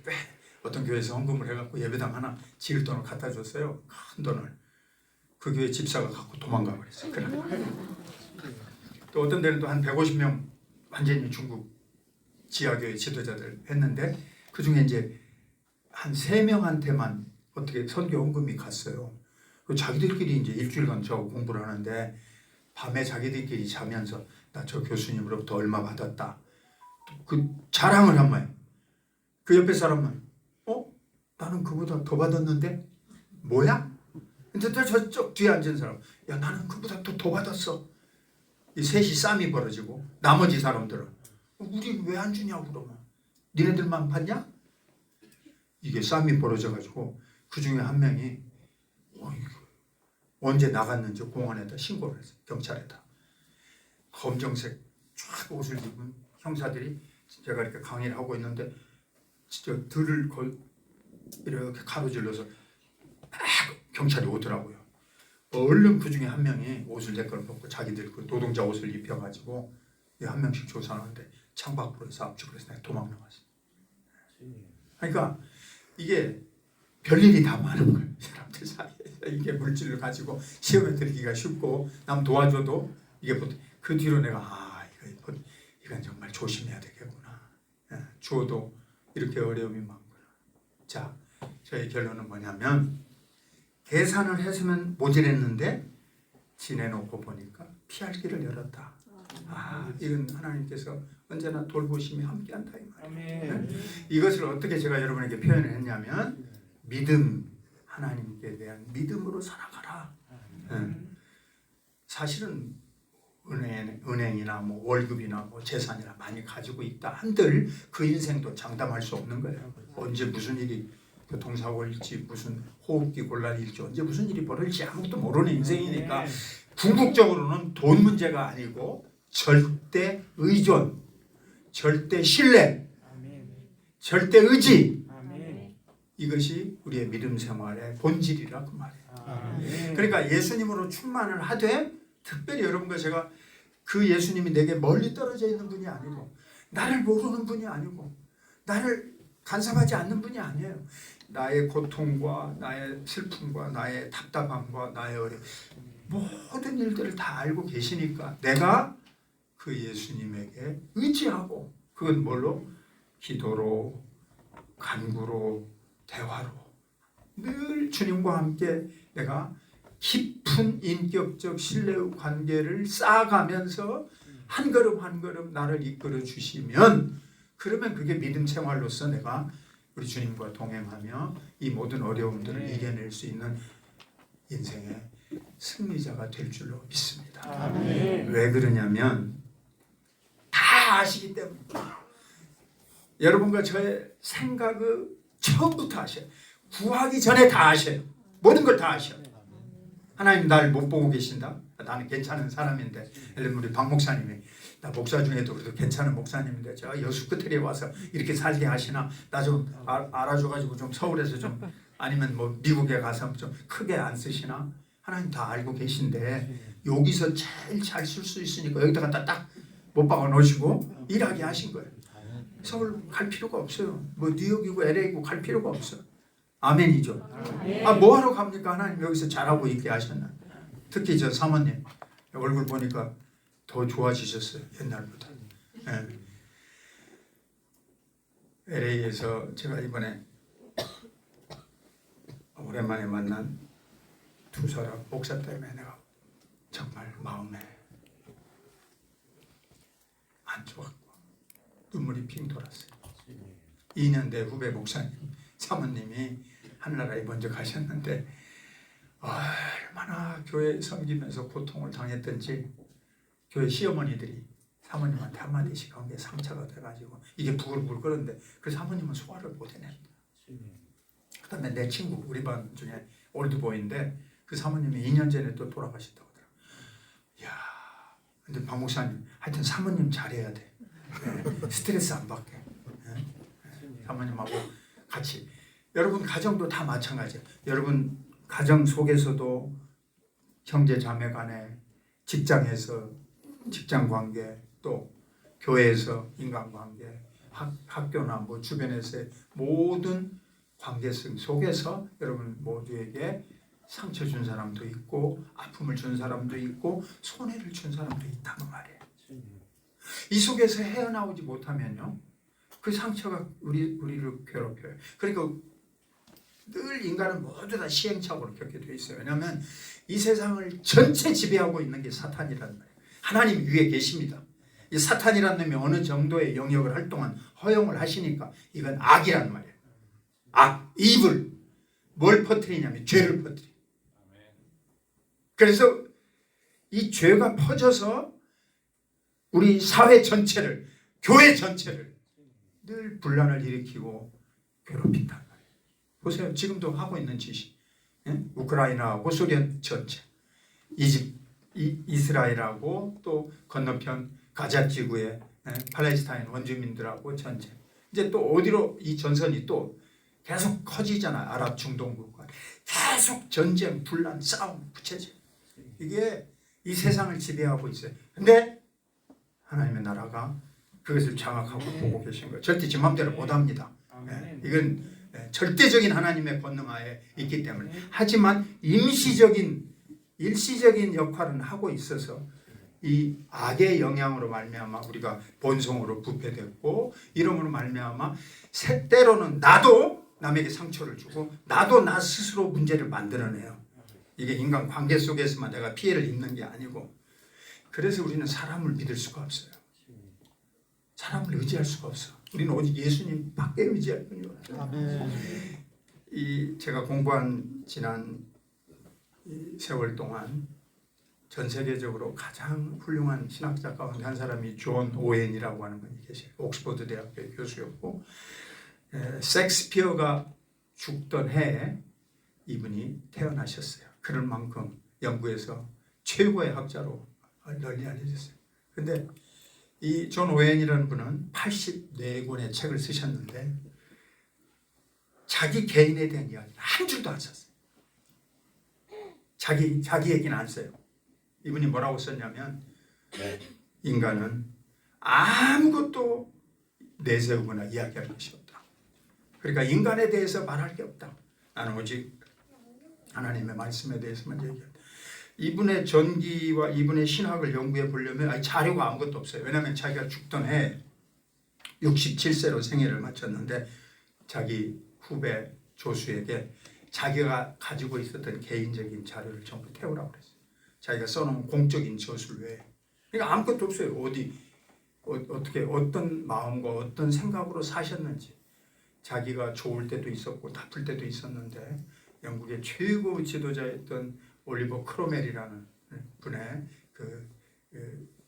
어떤 교회에서 헌금을 해갖고 예배당 하나 지을 돈을 갖다 줬어요. 큰 돈을. 그 교회 집사가 갖고 도망가 버렸어요. 또 어떤 데는 또 한 150명 완전히 중국 지하교회 지도자들 했는데 그 중에 이제 한 3명한테만 어떻게 선교 헌금이 갔어요. 자기들끼리 이제 일주일간 저하고 공부를 하는데 밤에 자기들끼리 자면서 나 저 교수님으로부터 얼마 받았다. 그 자랑을 한 거예요. 그 옆에 사람은 나는 그보다 더 받았는데 뭐야? 근데 또 저쪽 뒤에 앉은 사람 야 나는 그보다 더 받았어. 이 셋이 싸움이 벌어지고 나머지 사람들은 우리 왜 안 주냐고 그러면 니네들만 받냐? 이게 싸움이 벌어져가지고 그 중에 한 명이 언제 나갔는지 공안에다 신고를 했어요. 경찰에다. 검정색 쫙 옷을 입은 형사들이 제가 이렇게 강의를 하고 있는데 진짜 들을 이렇게 가로질러서 막 경찰이 오더라고요. 얼른 그 중에 한 명이 옷을 내 걸 벗고 자기들 그 노동자 옷을 입혀가지고 한 명씩 조사하는데 창밖으로 해서 압축을 해서 내가 도망 나갔어요. 그러니까 이게 별일이 다 많은 거예요. 사람들 사이에서 이게 물질을 가지고 시험에 들기가 쉽고 남 도와줘도 이게 그 뒤로 내가 이건 정말 조심해야 되겠구나. 주어도 이렇게 어려움이 많구나. 자, 저희 결론은 뭐냐면 계산을 했으면 모자랐는데 지내놓고 보니까 피할 길을 열었다. 이건 하나님께서 언제나 돌보심이 함께한다 이 말이에요. 이것을 어떻게 제가 여러분에게 표현을 했냐면 믿음 하나님께 대한 믿음으로 살아가라. 예. 사실은 은행이나 뭐 월급이나 뭐 재산이나 많이 가지고 있다 한들 그 인생도 장담할 수 없는 거예요. 언제 무슨 일이 교통사고일지 무슨 호흡기 곤란일지 언제 무슨 일이 벌어질지 아무것도 모르는 인생이니까 궁극적으로는 돈 문제가 아니고 절대 의존, 절대 신뢰, 절대 의지, 이것이 우리의 믿음 생활의 본질이라 그 말이에요. 그러니까 예수님으로 충만을 하되 특별히 여러분과 제가 그 예수님이 내게 멀리 떨어져 있는 분이 아니고 나를 모르는 분이 아니고 나를 간섭하지 않는 분이 아니에요. 나의 고통과 나의 슬픔과 나의 답답함과 나의 어려움 모든 일들을 다 알고 계시니까 내가 그 예수님에게 의지하고 그건 뭘로? 기도로 간구로 대화로 늘 주님과 함께 내가 깊은 인격적 신뢰의 관계를 쌓아가면서 한 걸음 한 걸음 나를 이끌어 주시면 그러면 그게 믿음 생활로서 내가 우리 주님과 동행하며 이 모든 어려움들을 이겨낼 수 있는 인생의 승리자가 될 줄로 믿습니다. 왜 그러냐면 다 아시기 때문에 여러분과 저의 생각을 처음부터 아셔요. 구하기 전에 다 아셔요. 모든 걸 다 아셔요. 하나님 날 못 보고 계신다? 나는 괜찮은 사람인데 우리 박 목사님이 나 목사 중에도 그래도 괜찮은 목사님인데 제가 여수 끝에 와서 이렇게 살게 하시나 나 좀 알아줘가지고 좀 서울에서 좀 아니면 뭐 미국에 가서 좀 크게 안 쓰시나? 하나님 다 알고 계신데 여기서 제일 잘 쓸 수 있으니까 여기다가 딱 못 박아 놓으시고 일하게 하신 거예요. 서울 갈 필요가 없어요. 뭐 뉴욕이고 LA고 갈 필요가 없어요. 아멘이죠. 뭐 하러 갑니까? 하나님 여기서 잘하고 있게 하셨나? 특히 저 사모님 얼굴 보니까 더 좋아지셨어요. 옛날보다. 네. LA에서 제가 이번에 오랜만에 만난 두 사람 목사 때문에 내가 정말 마음에 안 좋았고 눈물이 핑 돌았어요. 2년 대 후배 목사님 사모님이 하늘나라에 먼저 가셨는데 얼마나 교회 섬기면서 고통을 당했던지 교회 시어머니들이 사모님한테 한마디씩 한 게 상처가 돼가지고 이게 부글부글 끓는데 그 사모님은 소화를 못 해낸다. 그 다음에 내 친구 우리 반 중에 올드보이인데 그 사모님이 2년 전에 또 돌아가셨다고 하더라고요. 이야, 근데 박 목사님 하여튼 사모님 잘해야 돼. 네, 스트레스 안 받게. 네? 사모님하고 같이 여러분 가정도 다 마찬가지예요. 여러분 가정 속에서도 형제 자매 간에 직장에서 직장관계 또 교회에서 인간관계 학교나 뭐 주변에서의 모든 관계성 속에서 여러분 모두에게 상처 준 사람도 있고 아픔을 준 사람도 있고 손해를 준 사람도 있다는 말이에요. 이 속에서 헤어나오지 못하면요 그 상처가 우리를 괴롭혀요. 그러니까 늘 인간은 모두 다 시행착오를 겪게 돼 있어요. 왜냐하면 이 세상을 전체 지배하고 있는 게 사탄이라는 말이에요. 하나님 위에 계십니다. 이 사탄이라는 놈이 어느 정도의 영역을 할 동안 허용을 하시니까 이건 악이라는 말이에요. 악, 이불. 뭘 퍼뜨리냐면 죄를 퍼뜨려. 그래서 이 죄가 퍼져서 우리 사회 전체를 교회 전체를 늘 분란을 일으키고 괴롭힌단 말이에요. 보세요. 지금도 하고 있는 짓이 우크라이나하고 소련 전체 이스라엘하고 또 건너편 가자 지구의 팔레스타인 원주민들하고 전쟁. 이제 또 어디로 이 전선이 또 계속 커지잖아요. 아랍 중동 국가 계속 전쟁, 분란, 싸움, 부채질. 이게 이 세상을 지배하고 있어요. 근데 하나님의 나라가 그것을 장악하고 보고 계신 거예요. 절대 제 마음대로 못합니다. 이건 절대적인 하나님의 권능하에 있기 때문에. 하지만 일시적인 역할은 하고 있어서 이 악의 영향으로 말미암아 우리가 본성으로 부패됐고 이러므로 말미암아 때로는 나도 남에게 상처를 주고 나도 나 스스로 문제를 만들어내요. 이게 인간 관계 속에서만 내가 피해를 입는 게 아니고 그래서 우리는 사람을 믿을 수가 없어요. 사람을 의지할 수가 없어. 우리는 오직 예수님 밖에 의지할 뿐이요. 이 제가 공부한 지난 이 세월 동안 전 세계적으로 가장 훌륭한 신학자 가운데 한 사람이 존 오웬이라고 하는 분이 계세요. 옥스퍼드 대학교의 교수였고, 셰익스피어가 죽던 해에 이분이 태어나셨어요. 그럴 만큼 영국에서 최고의 학자로 널리 알려졌어요. 근데 이 존 오웬이라는 분은 84권의 책을 쓰셨는데 자기 개인에 대한 이야기는 한 줄도 안 썼어요. 자기 얘기는 안 써요. 이분이 뭐라고 썼냐면, 인간은 아무것도 내세우거나 이야기할 것이 없다. 그러니까 인간에 대해서 말할 게 없다. 나는 오직 하나님의 말씀에 대해서만 얘기한다. 이분의 전기와 이분의 신학을 연구해 보려면 자료가 아무것도 없어요. 왜냐하면 자기가 죽던 해 67세로 생애를 마쳤는데 자기 후배 조수에게 자기가 가지고 있었던 개인적인 자료를 전부 태우라고 그랬어요. 자기가 써놓은 공적인 저술 외에. 그러니까 아무것도 없어요. 어떻게 어떤 마음과 어떤 생각으로 사셨는지. 자기가 좋을 때도 있었고 나쁠 때도 있었는데 영국의 최고 지도자였던 올리버 크로멜이라는 분의 그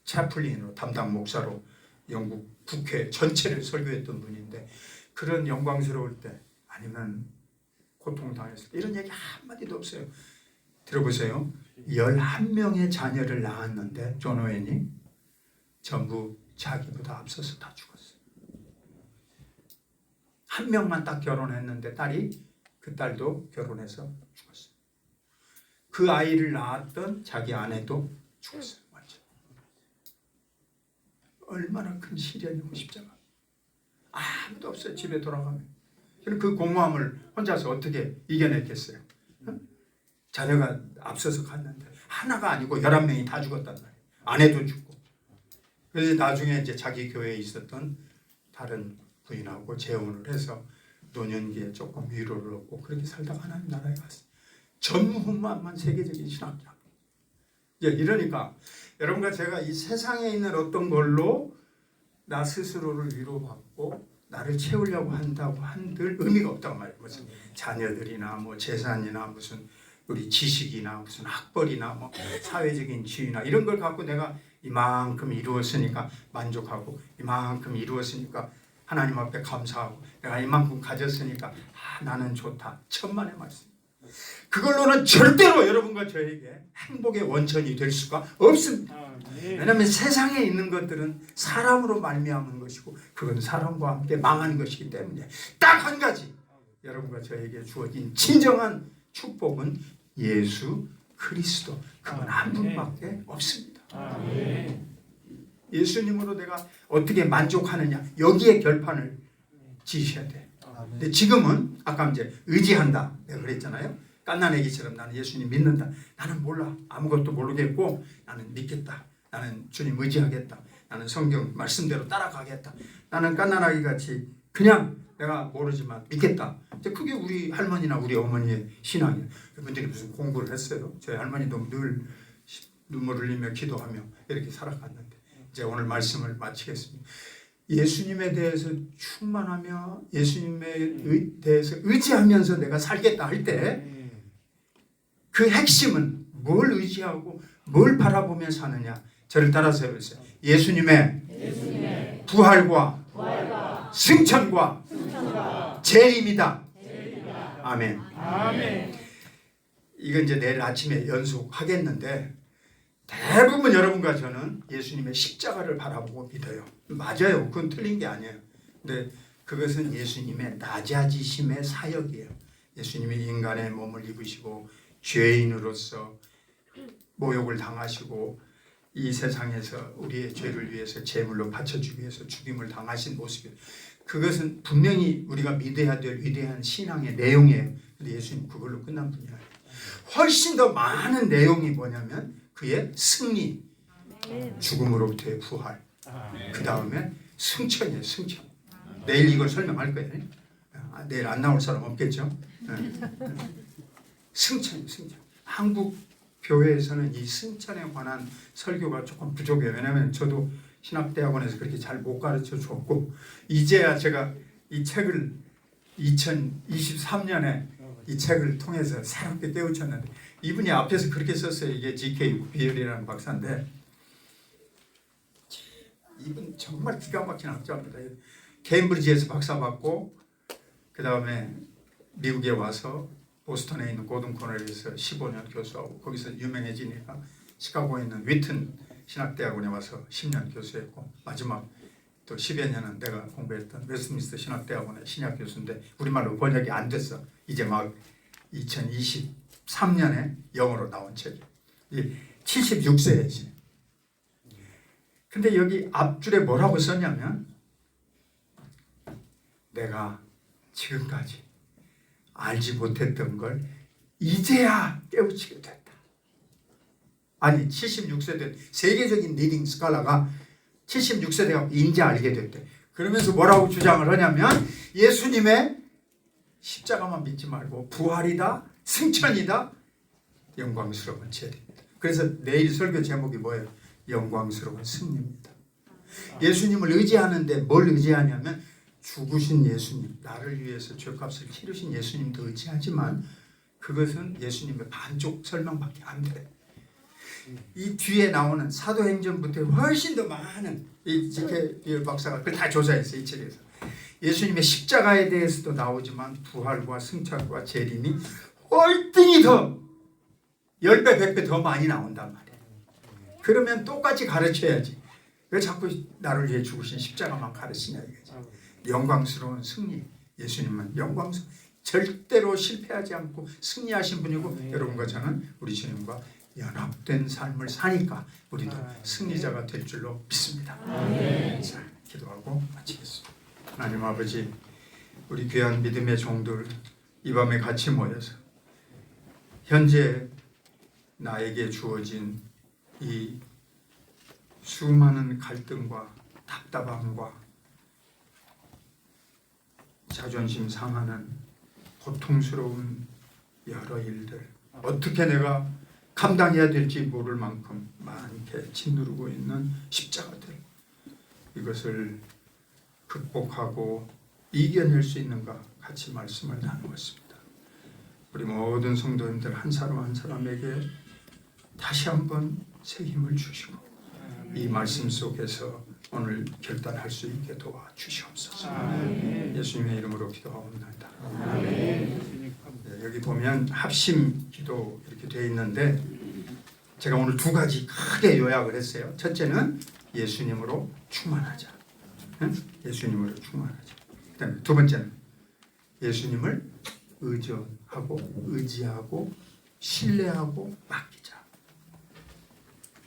차플린으로 담당 목사로 영국 국회 전체를 설교했던 분인데, 그런 영광스러울 때 아니면 고통당했을 때 이런 얘기 한마디도 없어요. 들어보세요. 11명의 자녀를 낳았는데 존 오웬이 전부 자기보다 앞서서 다 죽었어요. 한 명만 딱 결혼했는데 그 딸도 결혼해서 죽었어요. 그 아이를 낳았던 자기 아내도 죽었어요. 완전. 얼마나 큰 시련이고 십자가. 아무도 없어요. 집에 돌아가면. 그 공허함을 혼자서 어떻게 이겨냈겠어요? 자녀가 앞서서 갔는데 하나가 아니고 11명이 다 죽었단 말이에요. 아내도 죽고. 그래서 나중에 이제 자기 교회에 있었던 다른 부인하고 재혼을 해서 노년기에 조금 위로를 얻고 그렇게 살다가 하나님 나라에 갔어요. 전무후무한 세계적인 신학자. 이러니까 여러분과 제가 이 세상에 있는 어떤 걸로 나 스스로를 위로받고 나를 채우려고 한다고 한들 의미가 없다고 말이에요. 무슨 자녀들이나 뭐 재산이나 무슨 우리 지식이나 무슨 학벌이나 뭐 사회적인 지위나 이런 걸 갖고 내가 이만큼 이루었으니까 만족하고 이만큼 이루었으니까 하나님 앞에 감사하고 내가 이만큼 가졌으니까 나는 좋다. 천만의 말씀. 그걸로는 절대로 여러분과 저에게 행복의 원천이 될 수가 없습니다. 왜냐하면 세상에 있는 것들은 사람으로 말미암은 것이고 그건 사람과 함께 망하는 것이기 때문에 딱 한 가지 여러분과 저에게 주어진 진정한 축복은 예수 그리스도. 그건 한 분밖에 없습니다. 예수님으로 내가 어떻게 만족하느냐, 여기에 결판을 지으셔야 돼. 근데 지금은 아까 이제 의지한다 내가 그랬잖아요. 갓난아기처럼 나는 예수님 믿는다. 나는 몰라. 아무것도 모르겠고 나는 믿겠다. 나는 주님 의지하겠다. 나는 성경 말씀대로 따라가겠다. 나는 갓난아기 같이 그냥 내가 모르지만 믿겠다. 이제 그게 우리 할머니나 우리 어머니의 신앙이에요. 그분들이 무슨 공부를 했어요. 저희 할머니도 늘 눈물 흘리며 기도하며 이렇게 살아갔는데, 이제 오늘 말씀을 마치겠습니다. 예수님에 대해서 충만하며 예수님에 대해서 의지하면서 내가 살겠다 할 때 그 핵심은 뭘 의지하고 뭘 바라보며 사느냐. 저를 따라서 해보세요. 예수님의 부활과 승천과 재림이다. 아멘. 이건 이제 내일 아침에 연속하겠는데 대부분 여러분과 저는 예수님의 십자가를 바라보고 믿어요. 맞아요. 그건 틀린 게 아니에요. 근데 그것은 예수님의 낮아지심의 사역이에요. 예수님이 인간의 몸을 입으시고 죄인으로서 모욕을 당하시고 이 세상에서 우리의 죄를 위해서 제물로 바쳐주기 위해서 죽임을 당하신 모습이에요. 그것은 분명히 우리가 믿어야 될 위대한 신앙의 내용이에요. 근데 예수님 그걸로 끝난 분이 아니에요. 훨씬 더 많은 내용이 뭐냐면 그의 승리, 죽음으로부터의 부활, 그 다음에 승천이에요. 승천. 내일 이걸 설명할 거예요. 내일 안 나올 사람 없겠죠? 승천이에요. 승천. 한국 교회에서는 이 승천에 관한 설교가 조금 부족해요. 왜냐하면 저도 신학대학원에서 그렇게 잘 못 가르쳐 줬고, 이제야 제가 이 책을 2023년에 이 책을 통해서 새롭게 깨우쳤는데 이분이 앞에서 그렇게 썼어요. 이게 G.K. 비엘이라는 박사인데 이분 정말 기가 막힌 학자입니다. 케임브리지에서 박사 받고 그 다음에 미국에 와서 보스턴에 있는 고든 코넬에서 15년 교수하고 거기서 유명해지니까 시카고에 있는 위튼 신학대학원에 와서 10년 교수했고 마지막 또 10여 년은 내가 공부했던 웨스트민스터 신학대학원의 신약 교수인데 우리말로 번역이 안 됐어. 이제 막 2023년에 영어로 나온 책이 76세이지. 근데 여기 앞줄에 뭐라고 썼냐면 내가 지금까지 알지 못했던 걸 이제야 깨우치게 됐다. 아니 76세 된 세계적인 리딩 스칼라가 76세 되고 이제 알게 됐대. 그러면서 뭐라고 주장을 하냐면 예수님의 십자가만 믿지 말고 부활이다, 승천이다, 영광스러운 재림이다. 그래서 내일 설교 제목이 뭐예요? 영광스러운 승리입니다. 예수님을 의지하는데 뭘 의지하냐면 죽으신 예수님, 나를 위해서 죄값을 치르신 예수님도 의지하지만 그것은 예수님의 반쪽 설명밖에 안 돼. 이 뒤에 나오는 사도행전부터 훨씬 더 많은 이 G.K. 박사가 그걸 다 조사했어요. 이 책에서. 예수님의 십자가에 대해서도 나오지만 부활과 승천과 재림이 월등히 더 10배, 100배 더 많이 나온단 말이에요. 그러면 똑같이 가르쳐야지. 왜 자꾸 나를 위해 죽으신 십자가만 가르치냐 이거지. 영광스러운 승리. 예수님은 영광스러운 절대로 실패하지 않고 승리하신 분이고 여러분과 저는 우리 주님과 연합된 삶을 사니까 우리도 승리자가 될 줄로 믿습니다. 자, 기도하고 마치겠습니다. 하나님 아버지, 우리 귀한 믿음의 종들 이 밤에 같이 모여서 현재 나에게 주어진 이 수많은 갈등과 답답함과 자존심 상하는 고통스러운 여러 일들 어떻게 내가 감당해야 될지 모를 만큼 많게 짓누르고 있는 십자가들 이것을 극복하고 이겨낼 수 있는가 같이 말씀을 나누었습니다. 우리 모든 성도님들 한 사람 한 사람에게 다시 한번 새 힘을 주시고 이 말씀 속에서 오늘 결단할 수 있게 도와주시옵소서. 예수님의 이름으로 기도하옵나이다. 여기 보면 합심 기도 이렇게 되어 있는데 제가 오늘 두 가지 크게 요약을 했어요. 첫째는 예수님으로 충만하자. 예수님으로 충만하자. 그다음에 두 번째는 예수님을 의지하고 신뢰하고 맡기자.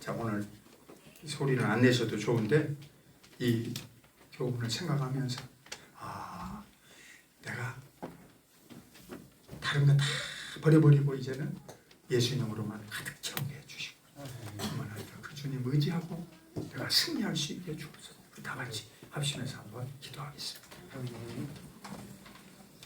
자, 오늘 소리는 안 내셔도 좋은데 이 교훈을 생각하면서 내가 다른 거 다 버려버리고 이제는 예수님으로만 가득 채우게 해주시고 그만하니까 그 주님 의지하고 내가 승리할 수 있게 주옵소서. 다 같이 합심해서 한번 기도하겠습니다.